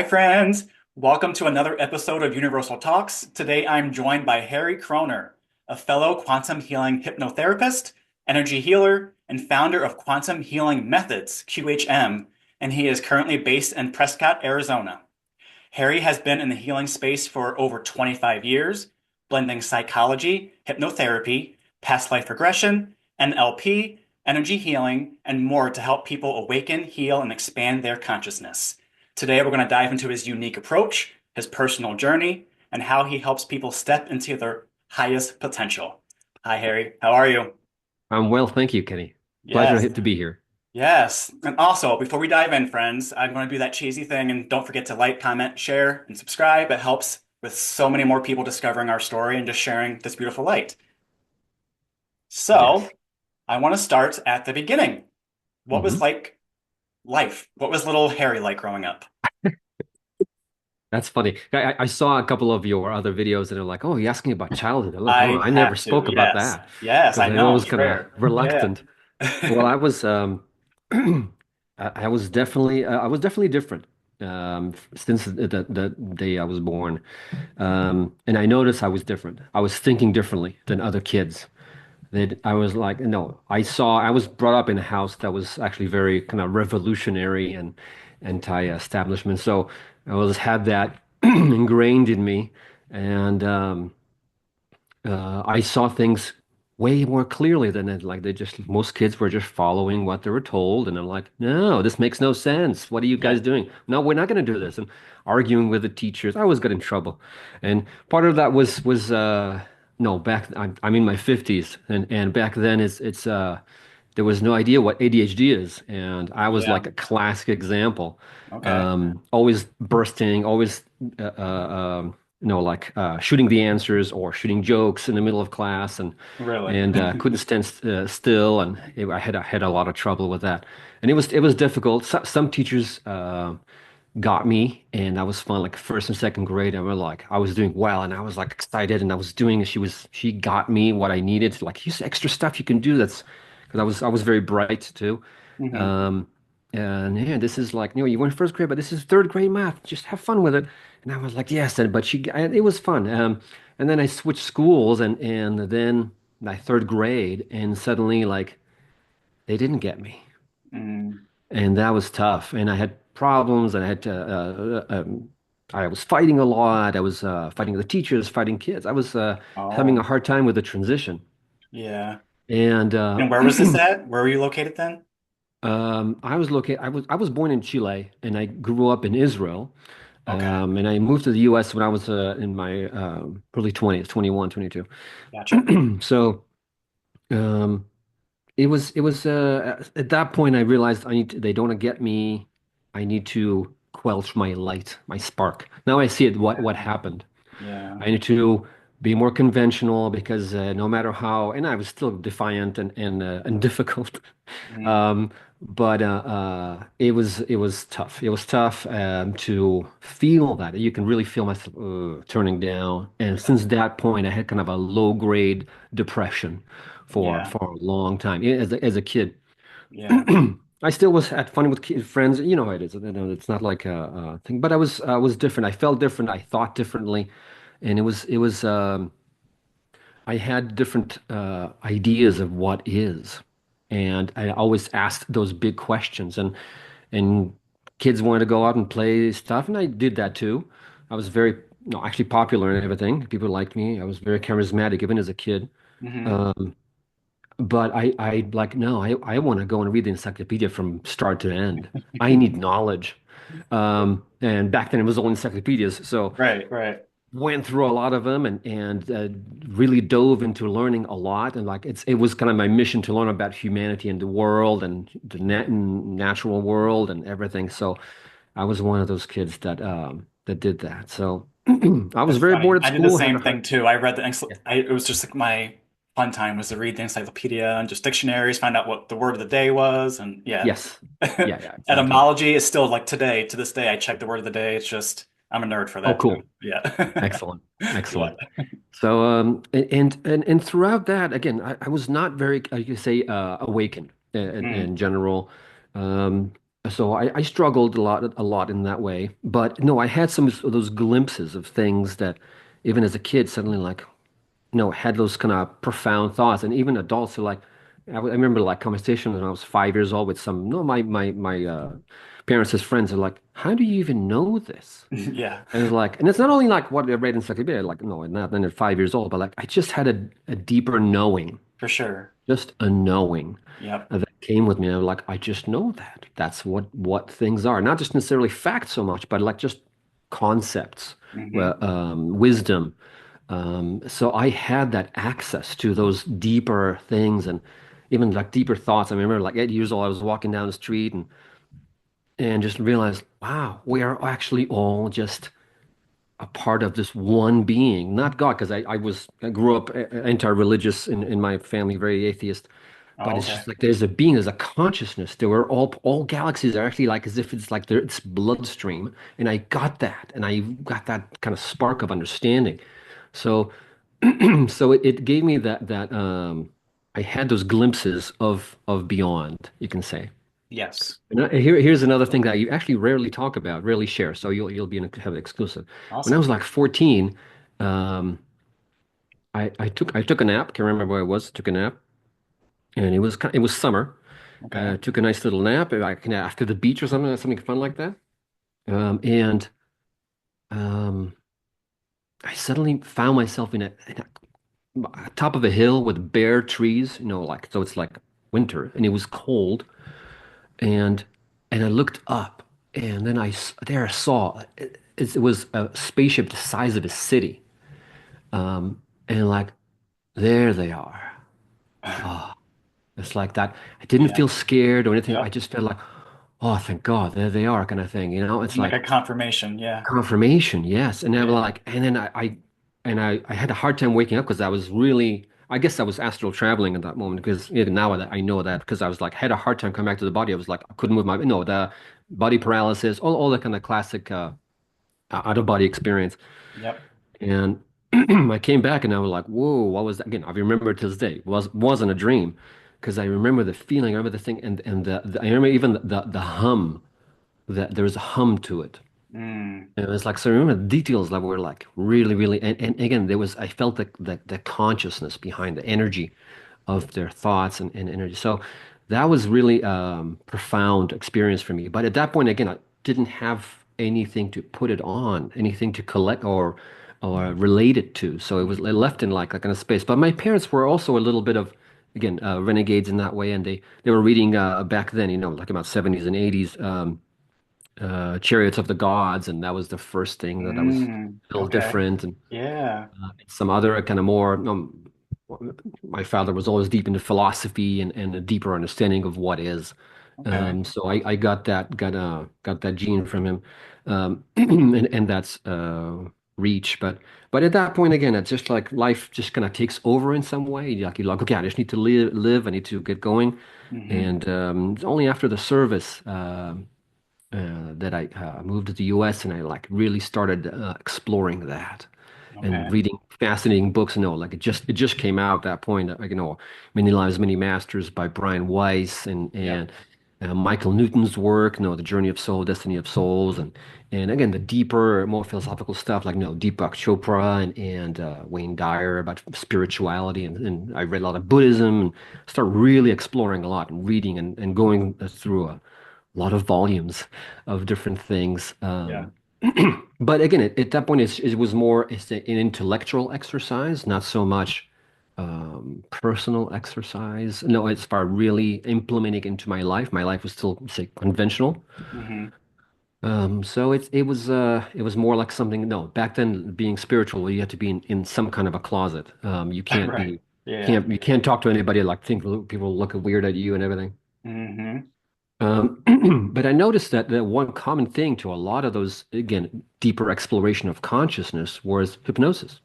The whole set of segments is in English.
Hi, friends. Welcome to another episode of Universal Talks. Today, I'm joined by Harry Kroner, a fellow quantum healing hypnotherapist, energy healer, and founder of Quantum Healing Methods, QHM, and he is currently based in Prescott, Arizona. Harry has been in the healing space for over 25 years, blending psychology, hypnotherapy, past life regression, NLP, energy healing, and more to help people awaken, heal, and expand their consciousness. Today, we're going to dive into his unique approach, his personal journey, and how he helps people step into their highest potential. Hi, Harry. How are you? I'm well, thank you, Kenny. Pleasure Yes. to be here. Yes. And also, before we dive in, friends, I'm going to do that cheesy thing and don't forget to like, comment, share, and subscribe. It helps with so many more people discovering our story and just sharing this beautiful light. Yes. So, I want to start at the beginning. What was hmm like life? What was little Harry like growing up? That's funny. I saw a couple of your other videos that are like, oh, you're asking about childhood. I'm like, oh, I I never had to, spoke about yes. that Yes, because I I know, was it's kind of rare. Yeah. reluctant. Well, I was I was definitely different since the day I was born. And I noticed I was different. I was thinking differently than other kids. That I was like, no, I was brought up in a house that was actually very kind of revolutionary and anti-establishment. So I was had that ingrained in me, and I saw things way more clearly than it. Like they just most kids were just following what they were told, and I'm like, no, this makes no sense. What are you Yeah. guys doing? No, we're not going to do this. And arguing with the teachers, I always got in trouble, and part of that was no back. I'm in my 50s, and back then it's there was no idea what ADHD is, and I was Yeah. like a classic example. Okay. Always bursting, always like shooting the answers or shooting jokes in the middle of class, Really. and couldn't stand still, and I had a lot of trouble with that, and it was difficult. Some teachers got me, and I was fun like first and second grade. I was like I was doing well, and I was like excited, and I was doing. She got me what I needed. Like here's extra stuff you can do. That's because I was very bright too. hmm Um, and yeah, this is like, you were in first grade, but this is third grade math. Just have fun with it. And I was like, yes, it was fun. And then I switched schools, and then my third grade, and suddenly like they didn't get me, Mm. and that was tough. And I had problems, and I had to. I was fighting a lot. I was fighting the teachers, fighting kids. I was having a Oh, hard time with the transition. yeah. And And where was this at? Where were you located then? I was born in Chile, and I grew up in Israel. Okay. And I moved to the U.S. when I was in my early 20s, 21, 22. Gotcha. So um, it was at that point I realized they don't get me. I need to quelch my light, my spark. Now I see it what Yeah. happened. Yeah. I need to be more conventional because no matter how, and I was still defiant and difficult. Mm. But it was tough. It was tough to feel that. You can really feel myself turning down. And since that point, I had kind of a low grade depression for Yeah. for a long time as a kid. Yeah. I still was had fun with friends. You know how it is. It's not like a thing. But I was different. I felt different. I thought differently, and it was. I had different ideas of what is, and I always asked those big questions. And kids wanted to go out and play stuff, and I did that too. I was very, no, actually popular and everything. People liked me. I was very charismatic even as a kid. hmm Um, but I like, no, I want to go and read the encyclopedia from start to end. I need knowledge. And back then it was all encyclopedias, so Right, right. went through a lot of them and really dove into learning a lot. And like it was kind of my mission to learn about humanity and the world and the natural world and everything. So I was one of those kids that did that. So I was That's very funny. bored at I did the school, had a same hard. thing too. I read the Yeah. it was just like my fun time was to read the encyclopedia and just dictionaries, find out what the word of the day was, and yeah. Yes. Yeah, yeah, exactly. Etymology is still like today, to this day, I check the word of the day. It's just I'm a nerd for Oh, that too. cool. Yeah. Excellent. Yeah. Excellent. So, and throughout that, again, I was not very, you could say, awakened in Mm. general. Um, So I struggled a lot in that way. But no, I had some of those glimpses of things that even as a kid, suddenly like, had those kind of profound thoughts. And even adults who like, I remember like conversations when I was 5 years old with some, no, my parents' friends are like, how do you even know this? Yeah, And it's like, and it's not only like what I read in encyclopedia, like, no, not then at 5 years old, but like I just had a deeper knowing, for sure. just a knowing Yep. that came with me. And I'm like, I just know that. That's what things are. Not just necessarily facts so much, but like just concepts, Hmm. wisdom. So I had that access to those deeper things and even like deeper thoughts. I remember like 8 years old, I was walking down the street and just realized, wow, we are actually all just a part of this one being, not God, because I grew up anti-religious in my family, very atheist. Oh, But it's okay. just like there's a being, there's a consciousness. There were all galaxies are actually like as if it's like it's bloodstream, and I got that, and I got that kind of spark of understanding. So so it gave me that I had those glimpses of beyond, you can say. Yes. And here's another thing that you actually rarely talk about, rarely share. So you'll be have an exclusive. When I Awesome. was like 14, um, I took a nap. Can't remember where I was. Took a nap, and it was summer. Okay. Took a nice little nap, like after the beach or something fun like that. And um, I suddenly found myself in a top of a hill with bare trees. Like so it's like winter, and it was cold. and and I looked up, and then there I saw it was a spaceship the size of a city, and like there they are. Oh, it's like that. I didn't Yeah. feel scared or anything. I Yep. just felt like, oh, thank God, there they are, kind of thing. It's Like like a confirmation. Yeah. confirmation, yes. And I'm Yeah. like, and then I had a hard time waking up because I was really, I guess I was astral traveling at that moment because now that I know that because I was like, had a hard time coming back to the body. I was like, I couldn't move the body paralysis, all the kind of classic out of body experience. Yep. And I came back and I was like, whoa, what was that? Again, I remember it to this day. Wasn't a dream because I remember the feeling, I remember the thing, and I remember even the hum that there was a hum to it. Mm. It was like, so I remember the details that were like really, really, and again, I felt the consciousness behind the energy of their thoughts and energy. So that was really profound experience for me. But at that point, again, I didn't have anything to put it on, anything to collect or relate it to. So it was left in like kind of space. But my parents were also a little bit of, again, renegades in that way, and they were reading back then, like about 70s and 80s. Chariots of the Gods, and that was the first thing that was Mm. a little Okay. different, and Yeah. some other kind of more. My father was always deep into philosophy and a deeper understanding of what is. Okay. So I got that gene from him, and that's reach. But at that point again, it's just like life just kind of takes over in some way. You're like, okay, I just need to live. I need to get going. Hmm. And it's only after the service. That I moved to the US and I like really started exploring that and Okay. reading fascinating books. No, like it just came out at that point. Like Many Lives, Many Masters by Brian Weiss Yep. and Michael Newton's work. No, The Journey of Soul, Destiny of Souls, and again the deeper, more philosophical stuff like Deepak Chopra and Wayne Dyer about spirituality. And I read a lot of Buddhism and started really exploring a lot and reading and going through a lot of volumes of different things. Yeah. But again, at that point, it was more an intellectual exercise, not so much personal exercise. No, as far really implementing into my life. My life was still, say, conventional. Hmm. So it was more like something. No, back then, being spiritual, you had to be in some kind of a closet. You can't Right. be Yeah. you can't talk to anybody. Like think people look weird at you and everything. Hmm. Um, but I noticed that the one common thing to a lot of those, again, deeper exploration of consciousness was hypnosis.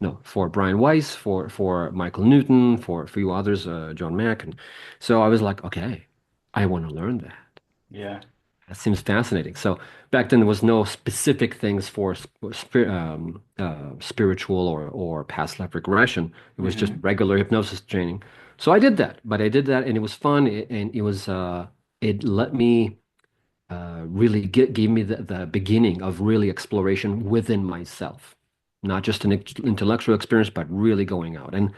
No, for Brian Weiss, for Michael Newton, for a few others, John Mack. And so I was like, okay, I want to learn that. Yeah. That seems fascinating. So back then there was no specific things for spiritual or past life regression. It was just Hmm. regular hypnosis training. So I did that, but I did that and it was fun and it was it let me really gave me the beginning of really exploration within myself, not just an intellectual experience, but really going out. And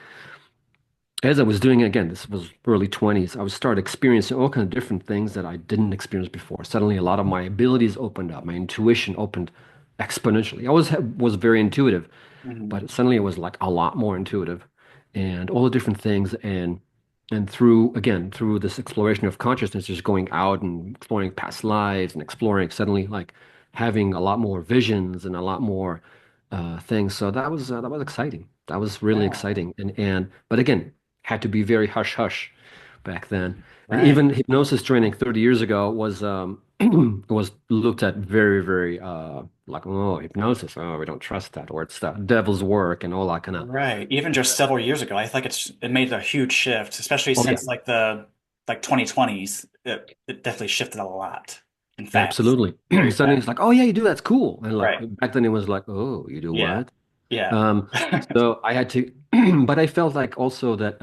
as I was doing it, again, this was early 20s, I was started experiencing all kinds of different things that I didn't experience before. Suddenly, a lot of my abilities opened up, my intuition opened exponentially. I was very intuitive, Hmm. but suddenly it was like a lot more intuitive, and all the different things. And through, again, through this exploration of consciousness, just going out and exploring past lives and exploring, suddenly like having a lot more visions and a lot more things. So that was exciting. That was really Yeah. exciting. And but again, had to be very hush hush back then. And Right. even hypnosis training 30 years ago was was looked at very like, oh, hypnosis, oh, we don't trust that, or it's the devil's work and all that kind of. Right. Even just several years ago, I think it made a huge shift, especially Oh yeah, since like the 2020s. It definitely shifted a lot and fast, absolutely. very Suddenly fast. it's like, oh yeah, you do, that's cool. And like Right. back then it was like, oh, you do Yeah. what? Yeah. Um, so I had to, but I felt like also that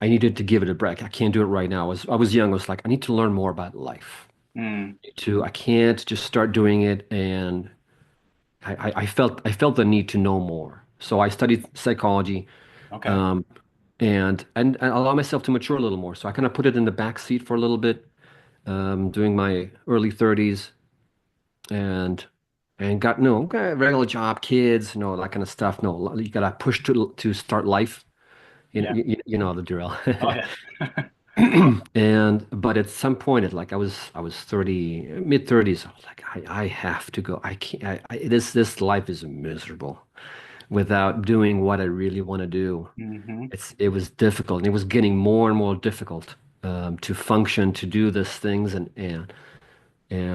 I needed to give it a break. I can't do it right now. I was young. I was like, I need to learn more about life. Mm. I can't just start doing it. And I felt the need to know more. So I studied psychology, Okay. um, and allow myself to mature a little more. So I kind of put it in the back seat for a little bit, doing my early 30s, and got no okay, regular job, kids, that kind of stuff. No, you gotta push to start life. Yeah. You know the drill. Oh yeah. And but at some point, I was 30, mid 30s. I was like, I have to go. I can't. This life is miserable without doing what I really want to do. Hmm. It was difficult, and it was getting more and more difficult to function, to do these things, and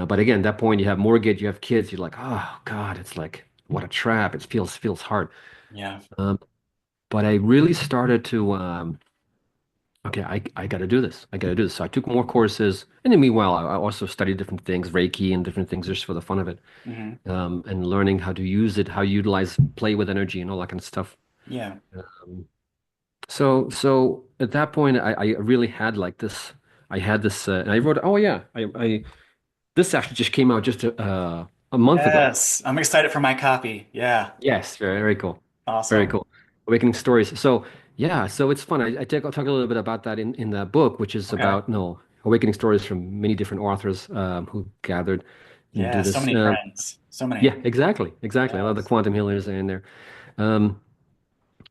but again, at that point, you have mortgage, you have kids. You're like, oh God, it's like what a trap. It feels hard. Yeah. Um, but I really started to. Okay, I got to do this. I got to do this. So I took more courses, and then meanwhile, I also studied different things, Reiki and different things, just for the fun of it, Hmm. and learning how to use it, how you utilize, play with energy, and all that kind of stuff. Yeah. Um, so at that point, I really had like this. I had this, and I wrote. Oh yeah, this actually just came out just a month ago. Yes. I'm excited for my copy. Yeah. Yes, very cool. Very Awesome. cool. Awakening stories. So yeah, so it's fun. I'll talk a little bit about that in that book, which is Okay. about awakening stories from many different authors who gathered and do Yeah. So this. many friends. So Yeah, many. exactly. I love the Yes. quantum healers in there. Um,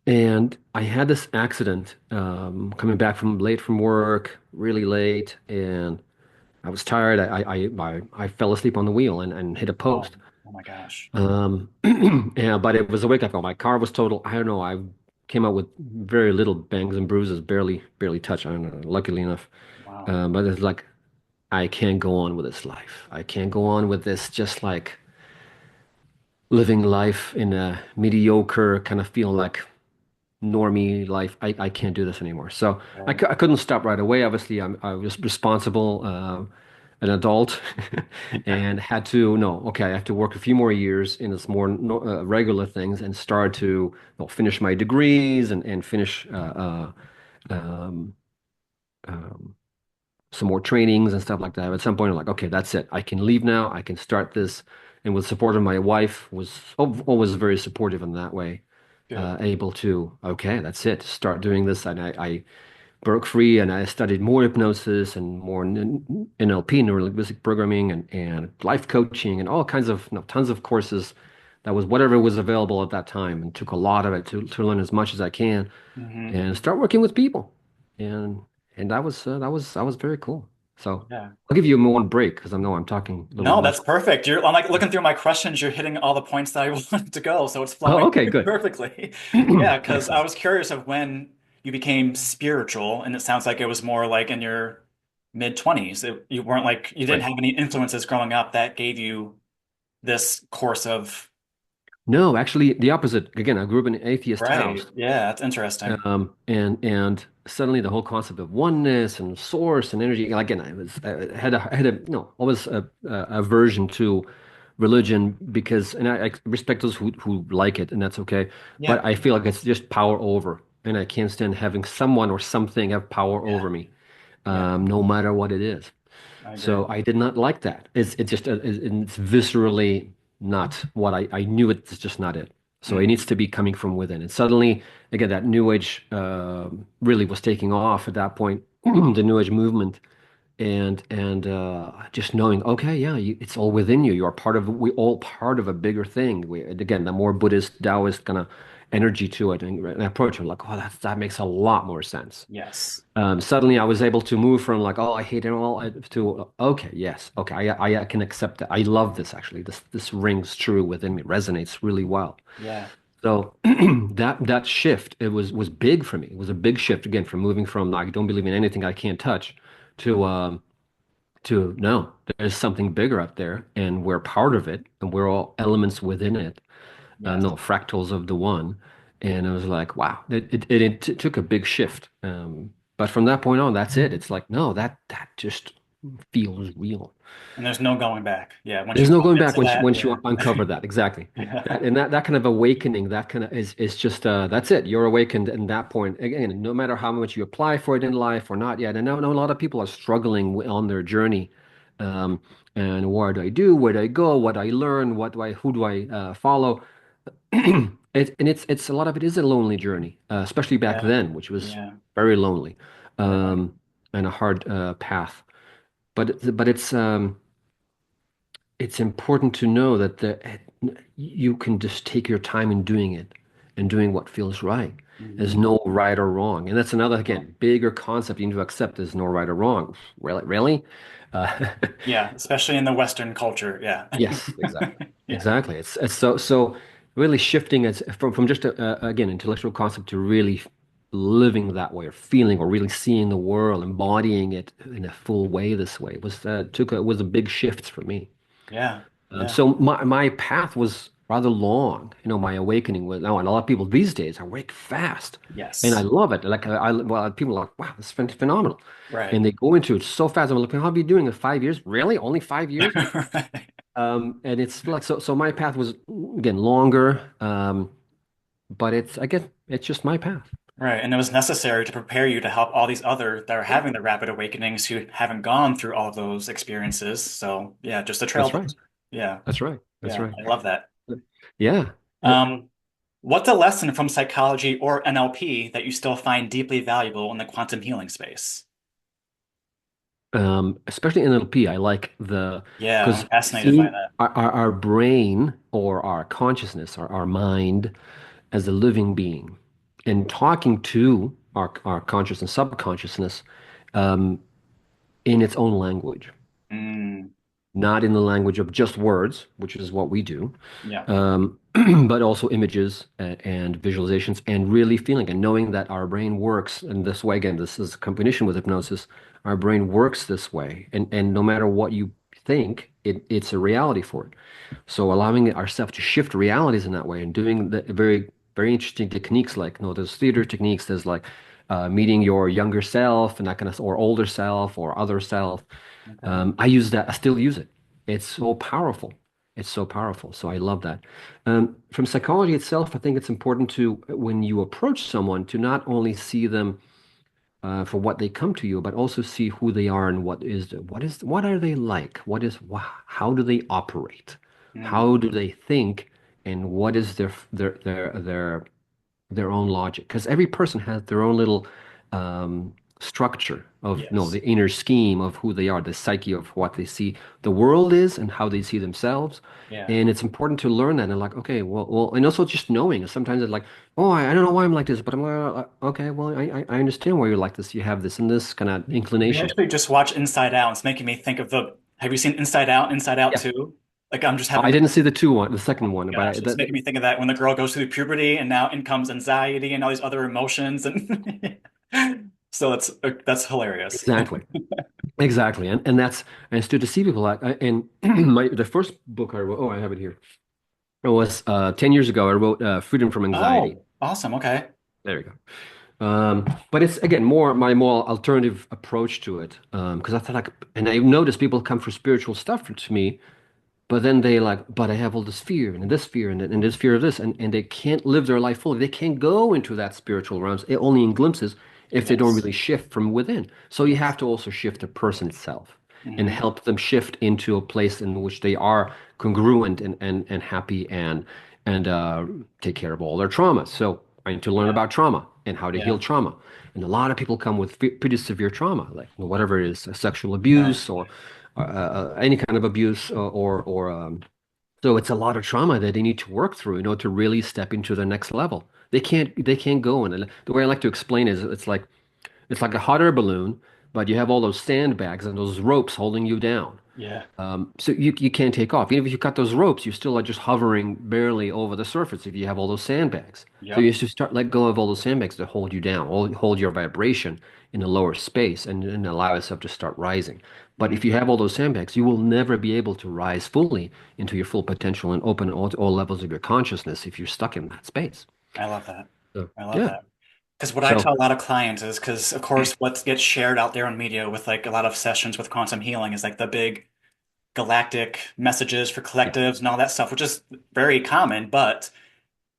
and I had this accident coming back from late from work, really late, and I was tired. I fell asleep on the wheel and hit a Oh. post. Oh my gosh. Yeah, but it was a wake-up call. My car was total. I don't know. I came out with very little bangs and bruises, barely touched. I don't know. Luckily enough, Wow. but it's like I can't go on with this life. I can't go on with this. Just like living life in a mediocre kind of feel like normie life. I can't do this anymore. So Right. I couldn't stop right away. Obviously, I was responsible, an adult, and had to, no, okay, I have to work a few more years in this more no, regular things and start to finish my degrees and finish um, um, some more trainings and stuff like that. At some point, I'm like, okay, that's it. I can leave now. I can start this. And with support of my wife, was always very supportive in that way. Good. Able to, okay, that's it. Start doing this. And I broke free and I studied more hypnosis and more NLP, neuro-linguistic programming, and life coaching and all kinds of, tons of courses. That was whatever was available at that time, and took a lot of it to learn as much as I can Hmm. and start working with people. And that was very cool. So Yeah. I'll give you one break because I know I'm talking a little No, much. that's perfect. I'm like looking through my questions. You're hitting all the points that I wanted to go, so it's Oh, flowing okay, good. perfectly. Yeah, because I Excellent. was curious of when you became spiritual, and it sounds like it was more like in your mid 20s. You weren't like you didn't Right. have any influences growing up that gave you this course of No, actually, the opposite. Again, I grew up in an atheist right. house. Yeah, that's interesting. And suddenly the whole concept of oneness and source and energy, again, I had a no always a aversion to religion because, and I respect those who like it, and that's okay, Yeah. but I feel like it's just power over, and I can't stand having someone or something have power Yeah. over me. Yeah, no matter what it is. I agree. So I did not like that. It's just it's viscerally not what I knew. It's just not it. So it Hmm. needs to be coming from within. And suddenly, again, that New Age really was taking off at that point. The New Age movement, and just knowing, okay, yeah, it's all within you. You are part of. We all part of a bigger thing. And again, the more Buddhist, Taoist kind of energy to it and approach, I'm like, oh, that makes a lot more sense. Yes. Suddenly I was able to move from like, oh, I hate it all to, okay, yes, okay, I can accept that. I love this actually. This rings true within me, resonates really well. Yeah. So that shift, it was big for me. It was a big shift again from moving from I don't believe in anything I can't touch to no, there's something bigger up there, and we're part of it, and we're all elements within it, Yes. no fractals of the one. And I was like, wow, it took a big shift. But from that point on, that's it. It's like, no, that just feels real. And there's no going back. Yeah. Once you There's no tap going back into once that, once you yeah. uncover that. Exactly. Yeah. That kind of awakening, that kind of is just that's it. You're awakened in that point. Again, no matter how much you apply for it in life or not yet. And I know a lot of people are struggling on their journey. Um, and what do I do? Where do I go? What do I learn? Who do I follow? It's a lot of it is a lonely journey, especially back Yeah. then, which was Yeah. very lonely, Right. um, and a hard path. But it's important to know that you can just take your time in doing it and doing what feels right. There's Hmm. no right or wrong, and that's another again bigger concept you need to accept. There's no right or wrong. Really, really. Uh, Yeah. Especially in the Western culture. Yeah. Yes, exactly. Yeah. Exactly. It's so really shifting it from just again intellectual concept to really living that way or feeling or really seeing the world, embodying it in a full way this way was a big shift for me. Yeah. Yeah. So my path was rather long. My awakening was now, and a lot of people these days awake fast, and I Yes. love it. Like well, people are like, wow, this is phenomenal, Right. and they go into it so fast. I'm like, how have you doing in 5 years? Really? Only 5 years? Right. And it's like so my path was again longer, but it's just my path. Right. And it was necessary to prepare you to help all these other that are Yeah, having the rapid awakenings who haven't gone through all of those experiences. So yeah, just a that's right. trailblazer. Yeah. That's right. That's Yeah. right. I love that. Yeah. Um, what's a lesson from psychology or NLP that you still find deeply valuable in the quantum healing space? Especially NLP, I like Yeah, because I'm fascinated by seeing that. our brain or our consciousness, our mind as a living being and talking to our conscious and subconsciousness um, in its own language, Mm, not in the language of just words, which is what we do, yeah. um, but also images and visualizations and really feeling and knowing that our brain works in this way. Again, this is a combination with hypnosis. Our brain works this way, and no matter what you think, it's a reality for it. So allowing ourselves to shift realities in that way and doing the very, very interesting techniques like, there's theater techniques, there's like meeting your younger self and that kind of, or older self or other self. Okay. I use that. I still use it. It's so powerful. It's so powerful. So I love that. From psychology itself, I think it's important to, when you approach someone, to not only see them for what they come to you, but also see who they are and what are they like? How do they operate? Mm, How do they think? And what is their own logic? Because every person has their own little structure of yes. the inner scheme of who they are, the psyche of what they see the world is and how they see themselves. Yeah. And it's important to learn that and like, okay, well, and also just knowing. Sometimes it's like, oh, I don't know why I'm like this, but I'm okay, well, I understand why you're like this. You have this and this kind of We inclination. actually just watched Inside Out. It's making me think of have you seen Inside Out, Inside Out Yeah. 2? Like I'm just I having, didn't see the second one, but gosh, it's making me think of that when the girl goes through puberty and now in comes anxiety and all these other emotions and so that's hilarious. exactly. Exactly, and it's to see people like and the first book I wrote. Oh, I have it here. It was 10 years ago. I wrote Freedom from Anxiety. Oh, awesome. Okay. There you go. But it's again my more alternative approach to it because I feel like, and I noticed people come for spiritual stuff to me, But then they like, but I have all this fear and this fear and this fear of this, and they can't live their life fully. They can't go into that spiritual realms, only in glimpses if they don't Yes. really shift from within. So you Yes. have to also shift the person itself and Hmm. help them shift into a place in which they are congruent and happy and take care of all their traumas. So I need to learn Yeah. about trauma and how to heal Yeah. trauma. And a lot of people come with pretty severe trauma, like whatever it is, sexual Right. abuse or any kind of abuse or so it's a lot of trauma that they need to work through, to really step into the next level. They can't go in. And the way I like to explain is it's like a hot air balloon, but you have all those sandbags and those ropes holding you down. Yeah. So you can't take off. Even if you cut those ropes, you still are just hovering barely over the surface if you have all those sandbags. So you Yep. have to start let go of all those sandbags that hold you down, hold your vibration in a lower space and allow yourself to start rising. But if you Hmm. have all those sandbags, you will never be able to rise fully into your full potential and open all levels of your consciousness if you're stuck in that space. I love that. So I love yeah. that. Because what I So tell a lot of clients is because, of course, what gets shared out there on media with like a lot of sessions with quantum healing is like the big galactic messages for yeah, collectives and all that stuff, which is very common, but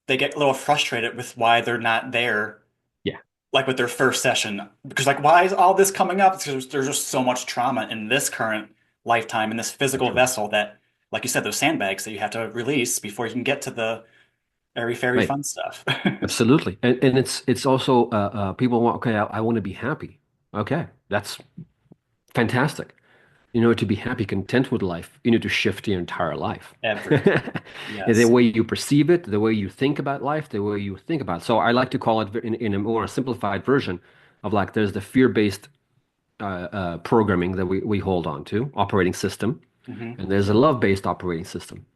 they get a little frustrated with why they're not there, yeah, like with their first session. Because, like, why is all this coming up? It's because there's just so much trauma in this current lifetime, in this physical that's right. vessel that, like you said, those sandbags that you have to release before you can get to the airy fairy Right. fun stuff. Absolutely. And it's also people want, okay, I want to be happy. Okay, that's fantastic. To be happy, content with life, you need to shift your entire life. Everything. The Yes. way you perceive it, the way you think about life, the way you think about it. So I like to call it in a more simplified version of like there's the fear-based programming that we hold on to, operating system, Hmm. and there's a love-based operating system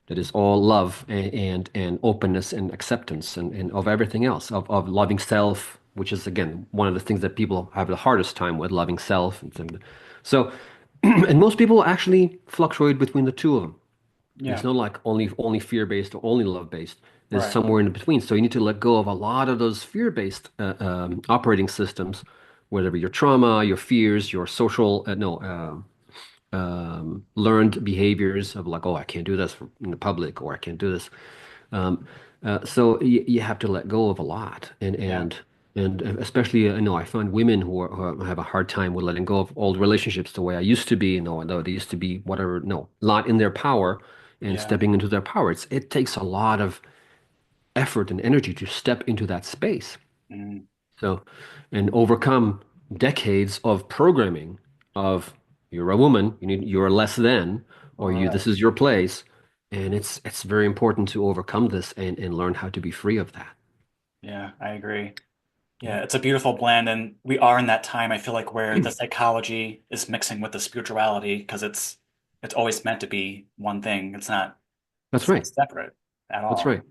that is all love and openness and acceptance and of everything else, of loving self, which is again one of the things that people have the hardest time with, loving self. So, and most people actually fluctuate between the two of them. It's Yeah. not like only fear-based or only love-based. There's Right. somewhere in between. So you need to let go of a lot of those fear-based operating systems, whether it be your trauma, your fears, your social no learned behaviors of like, oh, I can't do this in the public, or I can't do this. Um, so you have to let go of a lot, and Yeah. and and especially, I find women who have a hard time with letting go of old relationships the way I used to be. Though they used to be whatever, no, not in their power, and Yeah. stepping into their power. It takes a lot of effort and energy to step into that space. Mm. So, and overcome decades of programming of you're a woman, you're less than, or this Right. is your place. And it's very important to overcome this and learn how to be free of that. Yeah, I agree. Yeah. Yeah, it's a beautiful blend, and we are in that time, I feel like, where the psychology is mixing with the spirituality because it's always meant to be one thing. That's It's not right. separate at That's all. right.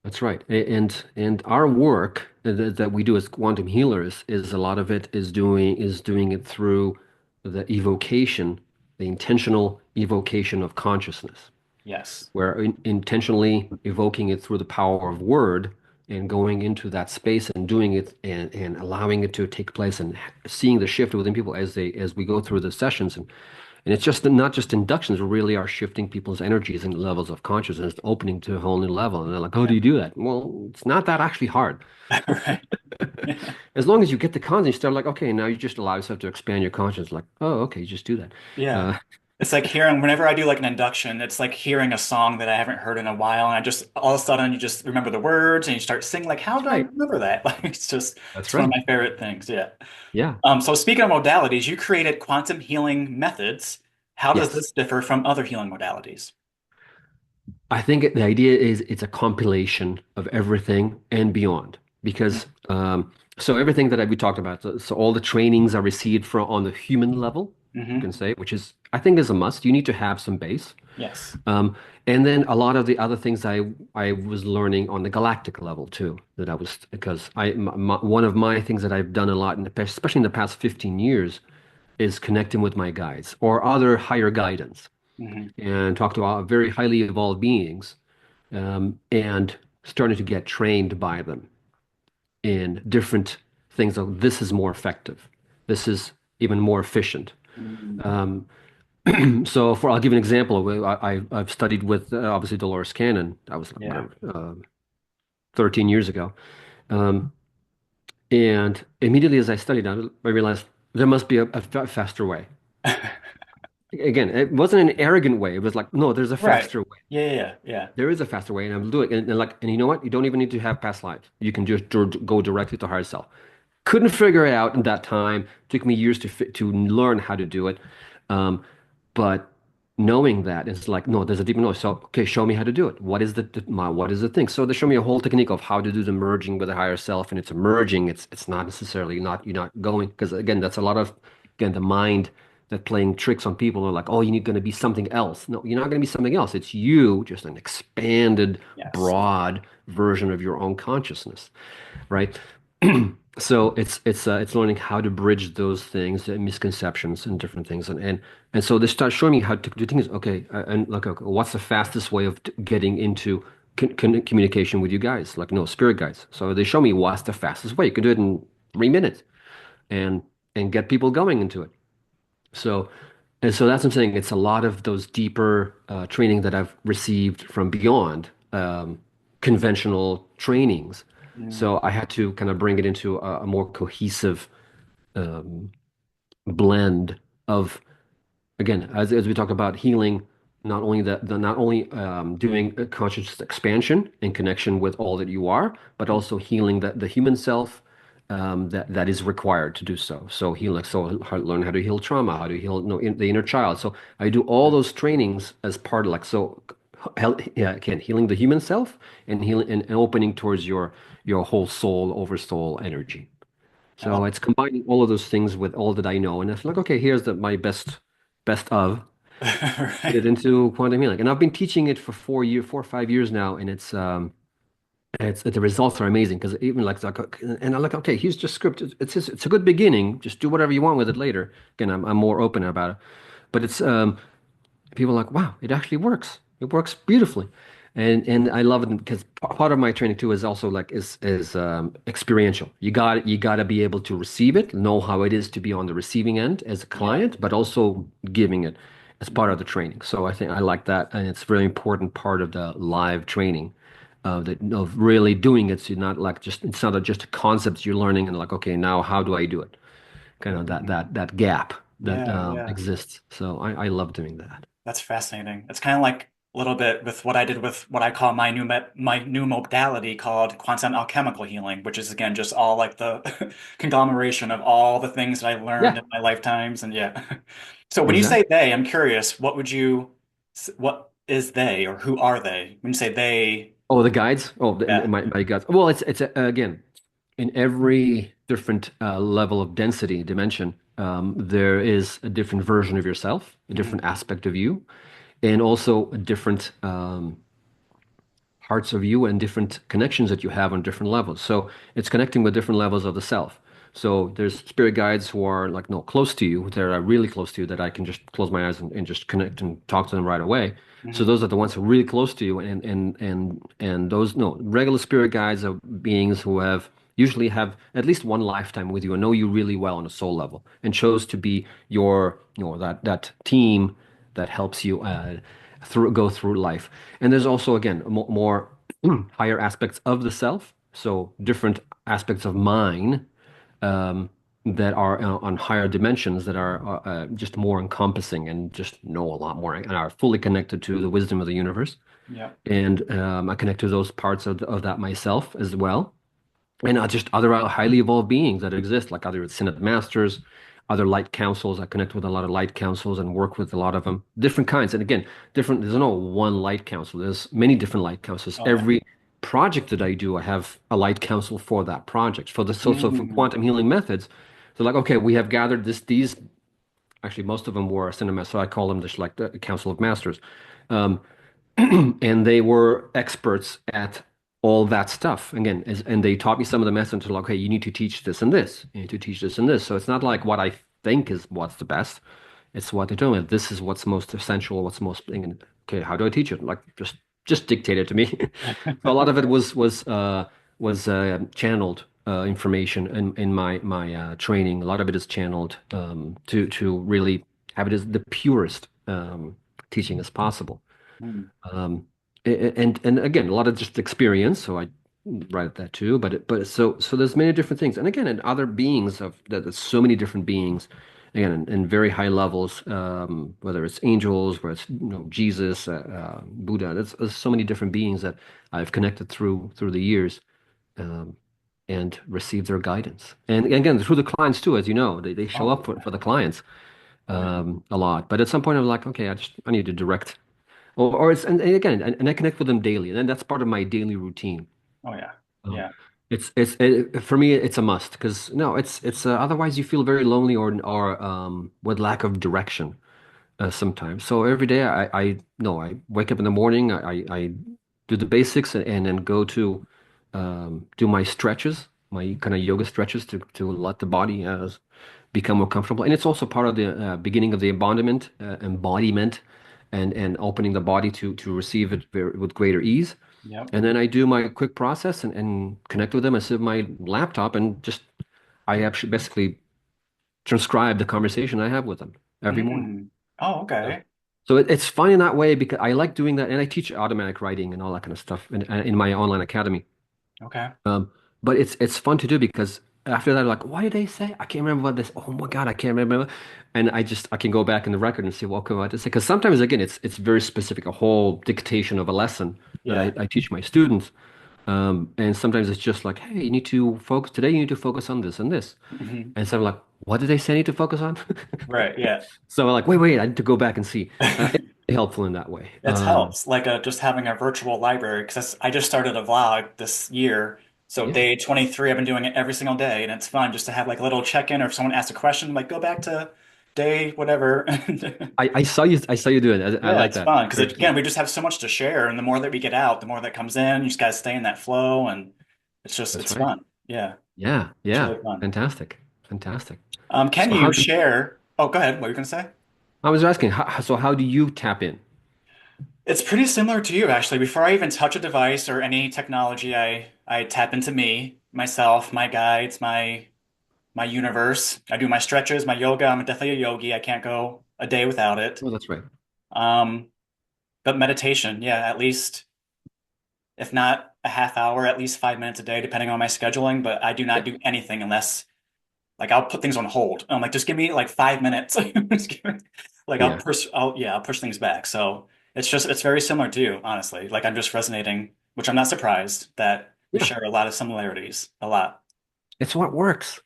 That's right. And our work that we do as quantum healers is a lot of it is doing it through the evocation, the intentional evocation of consciousness. Yes. We're intentionally evoking it through the power of word and going into that space and doing it and allowing it to take place and seeing the shift within people as we go through the sessions and it's just not just inductions, we really are shifting people's energies and levels of consciousness, opening to a whole new level. And they're like, how do Yeah. you do that? Well, it's not that actually hard. Right. Yeah. As long as you get the content, you start like, okay, now you just allow yourself to expand your conscience. Like, oh, okay, you just do that. Yeah. Uh, It's like hearing, whenever I do like an induction, it's like hearing a song that I haven't heard in a while. And I just, all of a sudden, you just remember the words and you start singing, like, how that's do I right. remember that? Like, That's it's one of right. my favorite things. Yeah. Yeah. So speaking of modalities, you created quantum healing methods. How does Yes. this differ from other healing modalities? I think the idea is it's a compilation of everything and beyond. Because so everything that we talked about, so all the trainings are received from on the human level, you Mm-hmm. can say, which is I think is a must. You need to have some base. Yes. Um, and then a lot of the other things I was learning on the galactic level too, that I was because one of my things that I've done a lot, especially in the past 15 years, is connecting with my guides or other higher guidance Mm-hmm. and talk to very highly evolved beings and starting to get trained by them in different things. Of this is more effective. This is even more efficient. Mm-hmm. So I'll give you an example. I've studied with obviously Dolores Cannon. That was like, Yeah. whatever, 13 years ago. Um, and immediately as I studied, I realized there must be a faster way. Again, it wasn't an arrogant way. It was like, no, there's a Right. faster way. Yeah, yeah, yeah. There is a faster way, and I'm doing it. And like, and you know what? You don't even need to have past lives. You can just go directly to higher self. Couldn't figure it out in that time. Took me years to learn how to do it. Um, but knowing that it's like, no, there's a deeper knowledge. So, okay, show me how to do it. What is what is the thing? So they show me a whole technique of how to do the merging with the higher self, and it's emerging. It's not necessarily not you're not going because again, that's a lot of again the mind that playing tricks on people are like, oh, you're going to be something else. No, you're not going to be something else. It's you, just an expanded, Yes. broad version of your own consciousness, right? So it's learning how to bridge those things, misconceptions and different things, and so they start showing me how to do things. Okay, and like, okay, what's the fastest way of getting into communication with you guys? Like, no, spirit guides. So they show me what's the fastest way. You can do it in 3 minutes, and get people going into it. So, and so that's what I'm saying. It's a lot of those deeper training that I've received from beyond conventional trainings. Mm, So I had to kind of bring it into a more cohesive um, blend of again, as we talk about healing, not only not only doing a conscious expansion in connection with all that you are, but mm, also healing the human self that is required to do so. So healing, so learn how to heal trauma, how to heal the inner child. So I do all yeah. those trainings as part of like so. Yeah, again, healing the human self and healing and opening towards your whole soul over soul energy. I love So it's combining all of those things with all that I know, and it's like, okay, here's my best of put Right. it into quantum healing, and I've been teaching it for 4 or 5 years now, and it's the results are amazing because even like and I'm like, okay, here's just script. It's a good beginning. Just do whatever you want with it later. Again, I'm more open about it, but it's people are like, wow, it actually works. It works beautifully. And I love it because part of my training too is also like is experiential. You got to be able to receive it, know how it is to be on the receiving end as a Yeah. client, but also giving it as part of the training. So I think I like that, and it's a really important part of the live training of really doing it. So you're not like just it's not just concepts you're learning and like, okay, now how do I do it? Kind of Mhm. that gap that Yeah, yeah. exists. So I love doing that. That's fascinating. It's kind of like a little bit with what I did with what I call my new modality called quantum alchemical healing, which is again just all like the conglomeration of all the things that I learned Yeah, in my lifetimes. And yeah. So when you say exactly. they, I'm curious, what is they or who are they? When you say they, Oh, the guides. Oh, yeah. my guides. Well, it's again in every different level of density dimension. There is a different version of yourself, a Mhm. different aspect of you, and also a different parts of you and different connections that you have on different levels. So it's connecting with different levels of the self. So there's spirit guides who are like no close to you, that are really close to you, that I can just close my eyes and just connect and talk to them right away. So Mhm. those are the ones who are really close to you, and those no regular spirit guides are beings who have usually have at least one lifetime with you and know you really well on a soul level and chose to be your that team that helps you go through life. And there's also again more higher aspects of the self, so different aspects of mine um, that are on higher dimensions that are just more encompassing and just know a lot more and are fully connected to the wisdom of the universe. Yeah. And I connect to those parts of that myself as well and just other highly evolved beings that exist, like other synod masters, other light councils. I connect with a lot of light councils and work with a lot of them, different kinds. And again, different. There's no one light council. There's many different light councils. Okay. Every project that I do, I have a light council for that project. For the so for Mm. quantum healing methods, so like okay, we have gathered these. Actually, most of them were synod masters, so I call them just like the council of masters. Um, and they were experts at all that stuff again and they taught me some of the methods like okay you need to teach this and this you need to teach this and this so it's not like what I think is what's the best it's what they told me this is what's most essential what's most and, okay how do I teach it like just dictate it to me so a lot of it was channeled information in my training a lot of it is channeled to really have it as the purest teaching as possible. Mm. Um, and again, a lot of just experience. So I write at that too. But there's many different things. And again, and other beings of that. There's so many different beings. Again, in very high levels, whether it's angels, whether it's Jesus, Buddha. There's so many different beings that I've connected through the years, um, and received their guidance. And again, through the clients too, as you know, they show Oh, up for the clients oh yeah. a lot. But at some point, I'm like, okay, I need to direct. Or it's and again, and I connect with them daily, and then that's part of my daily routine. Oh yeah. Um, Yeah. for me, it's a must because no, it's otherwise you feel very lonely or with lack of direction sometimes. So every day I no, I wake up in the morning, I do the basics and then go to do my stretches, my kind of yoga stretches to let the body become more comfortable. And it's also part of the beginning of the embodiment, and opening the body to receive it with greater ease. Yep. And then I do my quick process and connect with them. I sit with my laptop and just I actually basically transcribe the conversation I have with them every morning. Mm. Oh, So, okay. so it's fun in that way because I like doing that, and I teach automatic writing and all that kind of stuff in my online academy. Okay. Um, but it's fun to do because after that, like, what did they say? I can't remember what this. Oh my God, I can't remember. And I can go back in the record and see what to say. Because sometimes again, it's very specific, a whole dictation of a lesson that Yeah. I teach my students. And sometimes it's just like, hey, you need to focus today. You need to focus on this and this. Hmm. And so I'm like, what did they say I need to focus on? Right. Yeah. So I'm like, wait, I need to go back and see. It's helpful in that way. It helps, like just having a virtual library, because I just started a vlog this year. So Yeah. day 23, I've been doing it every single day, and it's fun just to have like a little check-in, or if someone asks a question, like go back to day whatever. I saw you do it. I Yeah, like it's that. fun because Very again, cool. we just have so much to share, and the more that we get out, the more that comes in. You just gotta stay in that flow, and That's it's right. fun. Yeah, Yeah, it's yeah. really fun. Fantastic. Fantastic. Can So you share? Oh, go ahead. What were you gonna say? I was asking, how do you tap in? It's pretty similar to you, actually. Before I even touch a device or any technology, I tap into me, myself, my guides, my universe. I do my stretches, my yoga. I'm definitely a yogi. I can't go a day without it. Oh, that's right. Um, but meditation, yeah, at least if not a half hour, at least 5 minutes a day, depending on my scheduling. But I do not Yep. do anything unless like I'll put things on hold. I'm like, just give me like 5 minutes. Just give me- like Yeah. I'll push things back. So it's very similar to you, honestly. Like I'm just resonating, which I'm not surprised that we Yeah. share a lot of similarities, a lot. It's what works.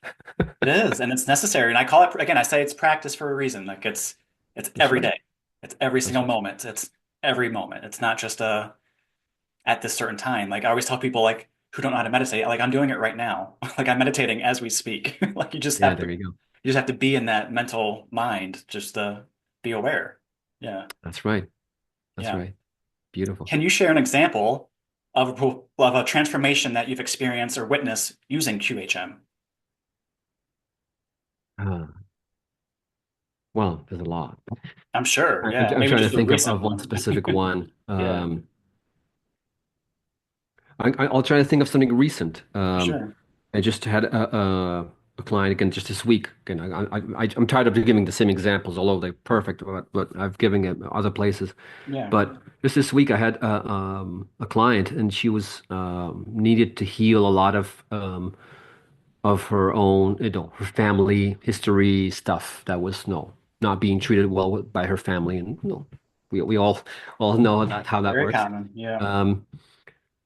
It is, and it's necessary. And I call it again, I say it's practice for a reason. Like it's That's every right. day. It's every That's single right. moment. It's every moment. It's not just at this certain time. Like I always tell people like who don't know how to meditate, like I'm doing it right now. Like I'm meditating as we speak. Like Yeah, there you go. you just have to be in that mental mind just to be aware. Yeah. That's right. That's Yeah. right. Beautiful. Can you share an example of a transformation that you've experienced or witnessed using QHM? Uh, well, there's a lot. I'm sure. I'm, Yeah. I'm Maybe trying to just a think recent of one one. specific one. Yeah. I'll try to think of something recent. Sure. I just had a client again just this week. Again, I'm tired of giving the same examples, although they're perfect, but I've given it other places. Yeah. But just this week, I had a client, and she was needed to heal a lot of her own, her family history stuff that was no not being treated well by her family, and we all know how that Very works. common. Yeah. Um,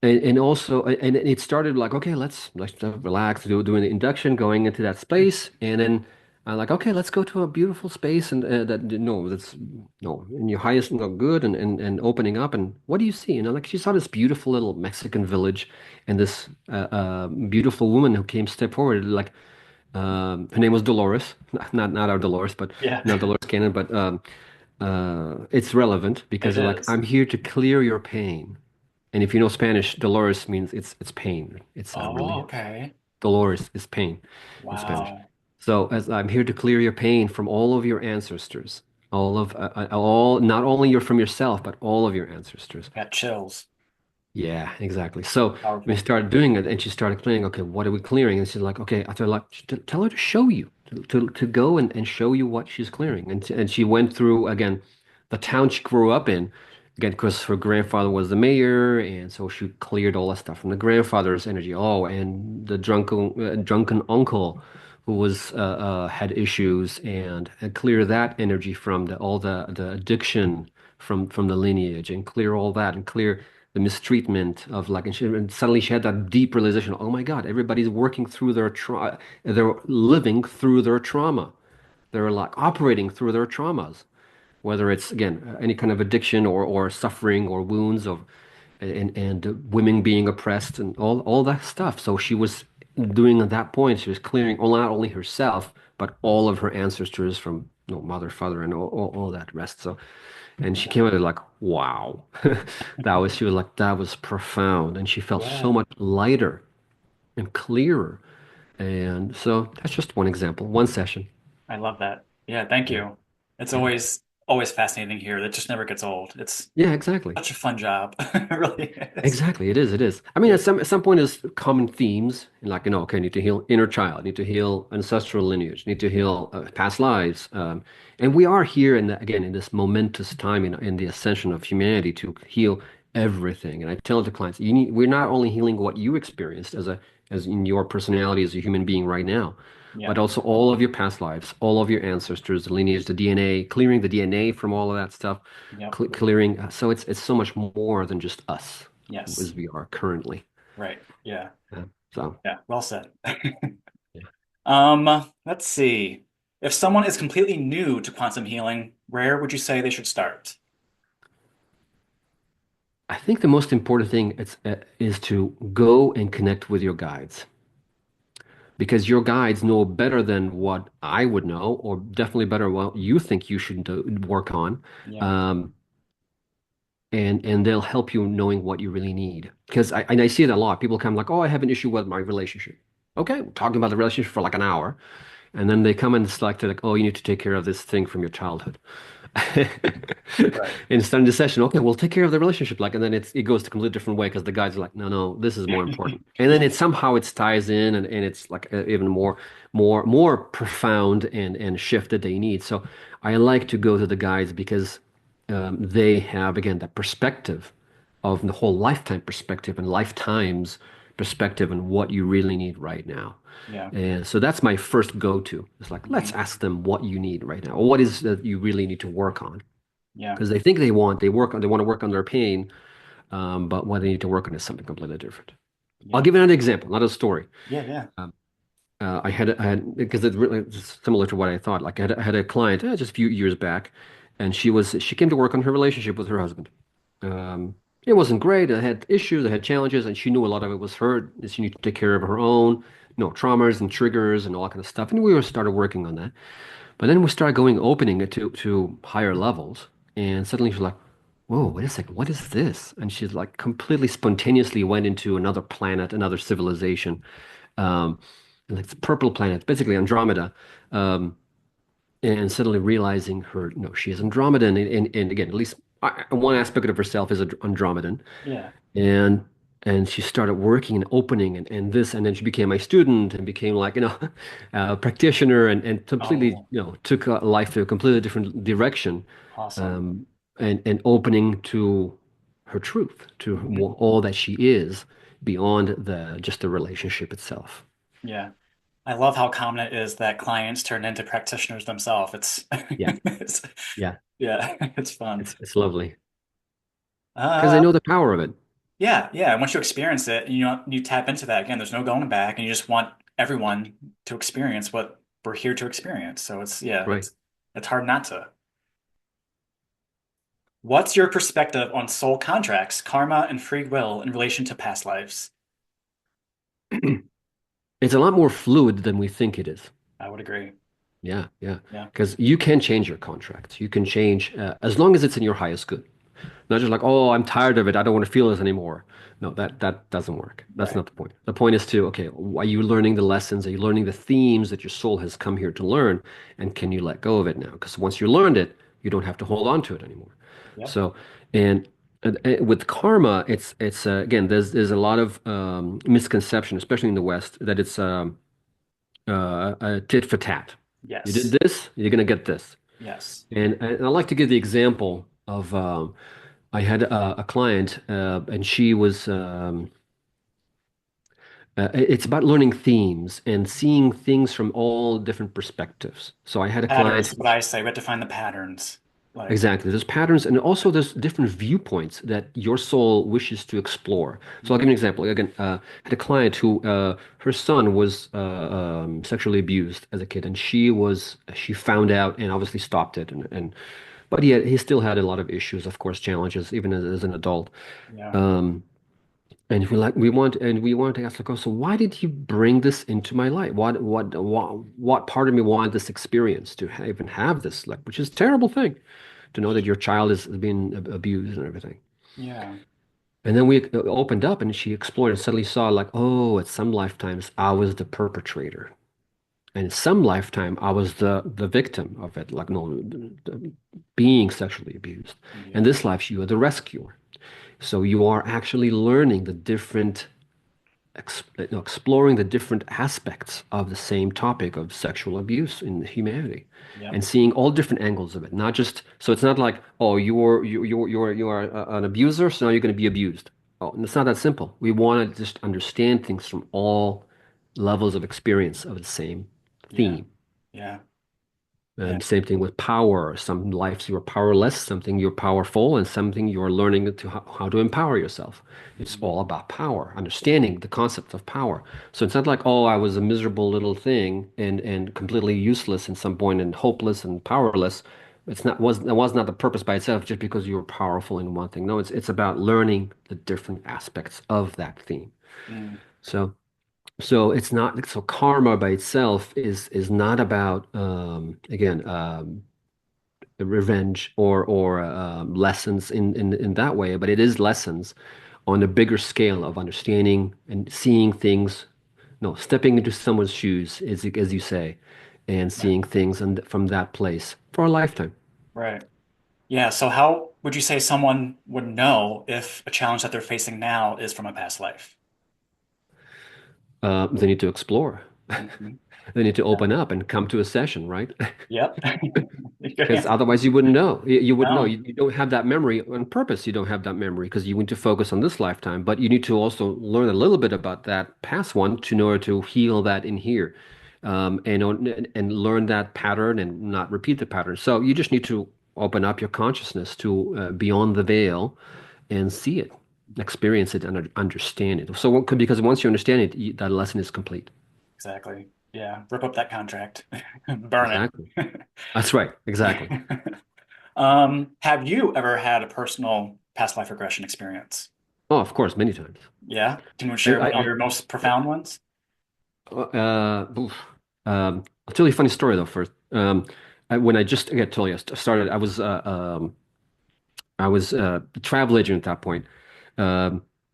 and also, and it started like, okay, let's relax, doing the induction, going into that space, and then I'm like, okay, let's go to a beautiful space, and that no, that's no, in your highest, good, and opening up, and what do you see? And I'm like, she saw this beautiful little Mexican village, and this beautiful woman who came step forward, like, her name was Dolores, not our Dolores, but Yeah. not Dolores Cannon, but it's relevant It because they're like, is. I'm here to clear your pain. And if you know Spanish, Dolores means it's pain. It's Oh, really okay. Dolores is pain in Spanish. Wow. So as I'm here to clear your pain from all of your ancestors, all not only your from yourself, but all of your ancestors. Got chills. Yeah, exactly. So we Powerful. started doing it, and she started explaining, okay, what are we clearing? And she's like, okay, I told her, like, tell her to show you, to go and show you what she's clearing. And she went through again the town she grew up in. Again, because her grandfather was the mayor, and so she cleared all that stuff from the grandfather's energy. Oh, and the drunken uncle who was had issues, and clear that energy from all the addiction from the lineage, and clear all that, and clear the mistreatment of like, and suddenly she had that deep realization. Oh my God, everybody's working through their trauma. They're living through their trauma. They're like operating through their traumas, whether it's again any kind of addiction or suffering or wounds of and women being oppressed and all that stuff. So she was doing at that point, she was clearing not only herself but all of her ancestors from mother, father, and all that rest. So, and she Yeah. came out of like, wow, that was she was like that was profound, and she felt so Yeah. much lighter and clearer. And so that's just one example, one session. I love that. Yeah, thank Yeah, you. It's yeah, always fascinating here. That just never gets old. It's yeah, exactly. such a fun job. It really is. Exactly, it is. It is. I mean, Yeah. at some point, there's common themes, like okay, I need to heal inner child, need to heal ancestral lineage, need to heal past lives, and we are here, again, in this momentous time in the ascension of humanity to heal everything. And I tell the clients, we're not only healing what you experienced as in your personality as a human being right now, Yeah. but also all of your past lives, all of your ancestors, the lineage, the DNA, clearing the DNA from all of that stuff, Yep. clearing. So it's so much more than just us Yes. as we are currently. Right. Yeah. Yeah. So, Yeah. Well said. yeah. Let's see. If someone is completely new to quantum healing, where would you say they should start? I think the most important thing is to go and connect with your guides because your guides know better than what I would know, or definitely better what you think you should work on. Yeah. Um, and they'll help you knowing what you really need. Because I see it a lot. People come like, oh, I have an issue with my relationship. Okay, we're talking about the relationship for like an hour. And then they come and it's like, oh, you need to take care of this thing from your childhood. Right. And starting the session, okay, we'll take care of the relationship. Like, and then it goes a completely different way because the guys are like, no, no, this is more important. And then Yeah. it somehow it ties in and it's like even more profound and shift that they need. So I like to go to the guides because they have again that perspective of the whole lifetime perspective and lifetimes perspective and what you really need right now. Yeah. And so that's my first go-to. It's like, let's Mhm. ask them what you need right now, or what is that you really need to work on. Yeah. Because they want to work on their pain, but what they need to work on is something completely different. I'll Yeah. give you another example, not a story. Yeah. Yeah. Um, I had because it's similar to what I thought. Like I had a client just a few years back, and she came to work on her relationship with her husband. Um, it wasn't great. I had issues, I had challenges, and she knew a lot of it was her. That she needed to take care of her own, traumas and triggers and all that kind of stuff. And we were started working on that. But then we started opening it to higher levels, and suddenly she's like, "Whoa, wait a second, what is this?" And she's like completely spontaneously went into another planet, another civilization, and like the purple planet, basically Andromeda. Um, and suddenly realizing her, no, she is Andromedan, and again, at least one aspect of herself is Andromedan, Yeah. and she started working and opening and this, and then she became my student and became like a practitioner and completely Oh, took life to a completely different direction, awesome. um, and opening to her truth, to Hmm. all that she is beyond the just the relationship itself. Yeah. I love how common it is that clients turn into practitioners themselves. Yeah, It's yeah, yeah, it's fun. it's lovely because they Uh, know the power of it. yeah, yeah. Once you experience it, you tap into that again. There's no going back, and you just want everyone to experience what we're here to experience. So Right. it's hard not to. What's your perspective on soul contracts, karma, and free will in relation to past lives? It's a lot more fluid than we think it is. I would agree. Yeah, yeah. Yeah, Because you can change your contract. You can change as long as it's in your highest good. Not just like, oh, I'm tired of it. I don't want to feel this anymore. No, that doesn't work. That's right. not the point. The point is to, okay, are you learning the lessons? Are you learning the themes that your soul has come here to learn? And can you let go of it now? Because once you learned it, you don't have to hold on to it anymore. Yeah. So, and, with karma, it's again, there's a lot of misconception, especially in the West, that it's a tit for tat. You did Yes. this, you're gonna get this. Yes. And I like to give the example of I had a client, and she was. It's about learning themes and seeing things from all different perspectives. So I had a Patterns client. is what I say. We have to find the patterns. Like, Exactly. There's patterns and also there's different viewpoints that your soul wishes to explore. So I'll give you an example. Again, I had a client who her son was sexually abused as a kid, and she found out and obviously stopped it, and but he still had a lot of issues, of course, challenges even as an adult. yeah. Um, and we want to ask like, oh, so why did you bring this into my life? What part of me wanted this experience to even have this, like, which is a terrible thing, to know that your child is being abused and everything. Yeah. And then we opened up and she explored and suddenly saw like, oh, at some lifetimes I was the perpetrator. And in some lifetime I was the victim of it, like no, being sexually abused. And Yeah. this life you are the rescuer. So you are actually learning the different exploring the different aspects of the same topic of sexual abuse in humanity Yep. and seeing all different angles of it. Not just so it's not like, oh, you are an abuser, so now you're going to be abused. Oh, and it's not that simple. We want to just understand things from all levels of experience of the same Yeah. theme. Yeah. Yeah. Same thing with power. Some lives you're powerless, something you're powerful, and something you're learning to how to empower yourself. It's Mhm. all about power, understanding the concept of power. So it's not like, oh, I was a miserable little thing and completely useless at some point and hopeless and powerless. That was not the purpose by itself just because you were powerful in one thing. No, it's about learning the different aspects of that theme. Mm. So so it's not so karma by itself is not about again revenge or lessons in that way, but it is lessons on a bigger scale of understanding and seeing things. No, stepping into someone's shoes, as you say, and Yeah. seeing things and from that place for a lifetime. Right. Yeah. So how would you say someone would know if a challenge that they're facing now is from a past life? They need to explore. Mhm. They need to Yeah. open up and come to a session, right? Yep. Good Because answer. otherwise you wouldn't know. You wouldn't know. No. You don't have that memory on purpose. You don't have that memory because you need to focus on this lifetime. But you need to also learn a little bit about that past one to know to heal that in here, and learn that pattern and not repeat the pattern. So you just need to open up your consciousness to beyond the veil and see it, experience it, and understand it. So because once you understand it, that lesson is complete. Exactly. Yeah. Rip up that contract. Burn Exactly. it. That's right. Exactly. Have you ever had a personal past life regression experience? Oh, of course, many times. Yeah. Can you I, share one of I, your most profound ones? Oof. I'll tell you a funny story though first. When I just again told you started, I was a travel agent at that point.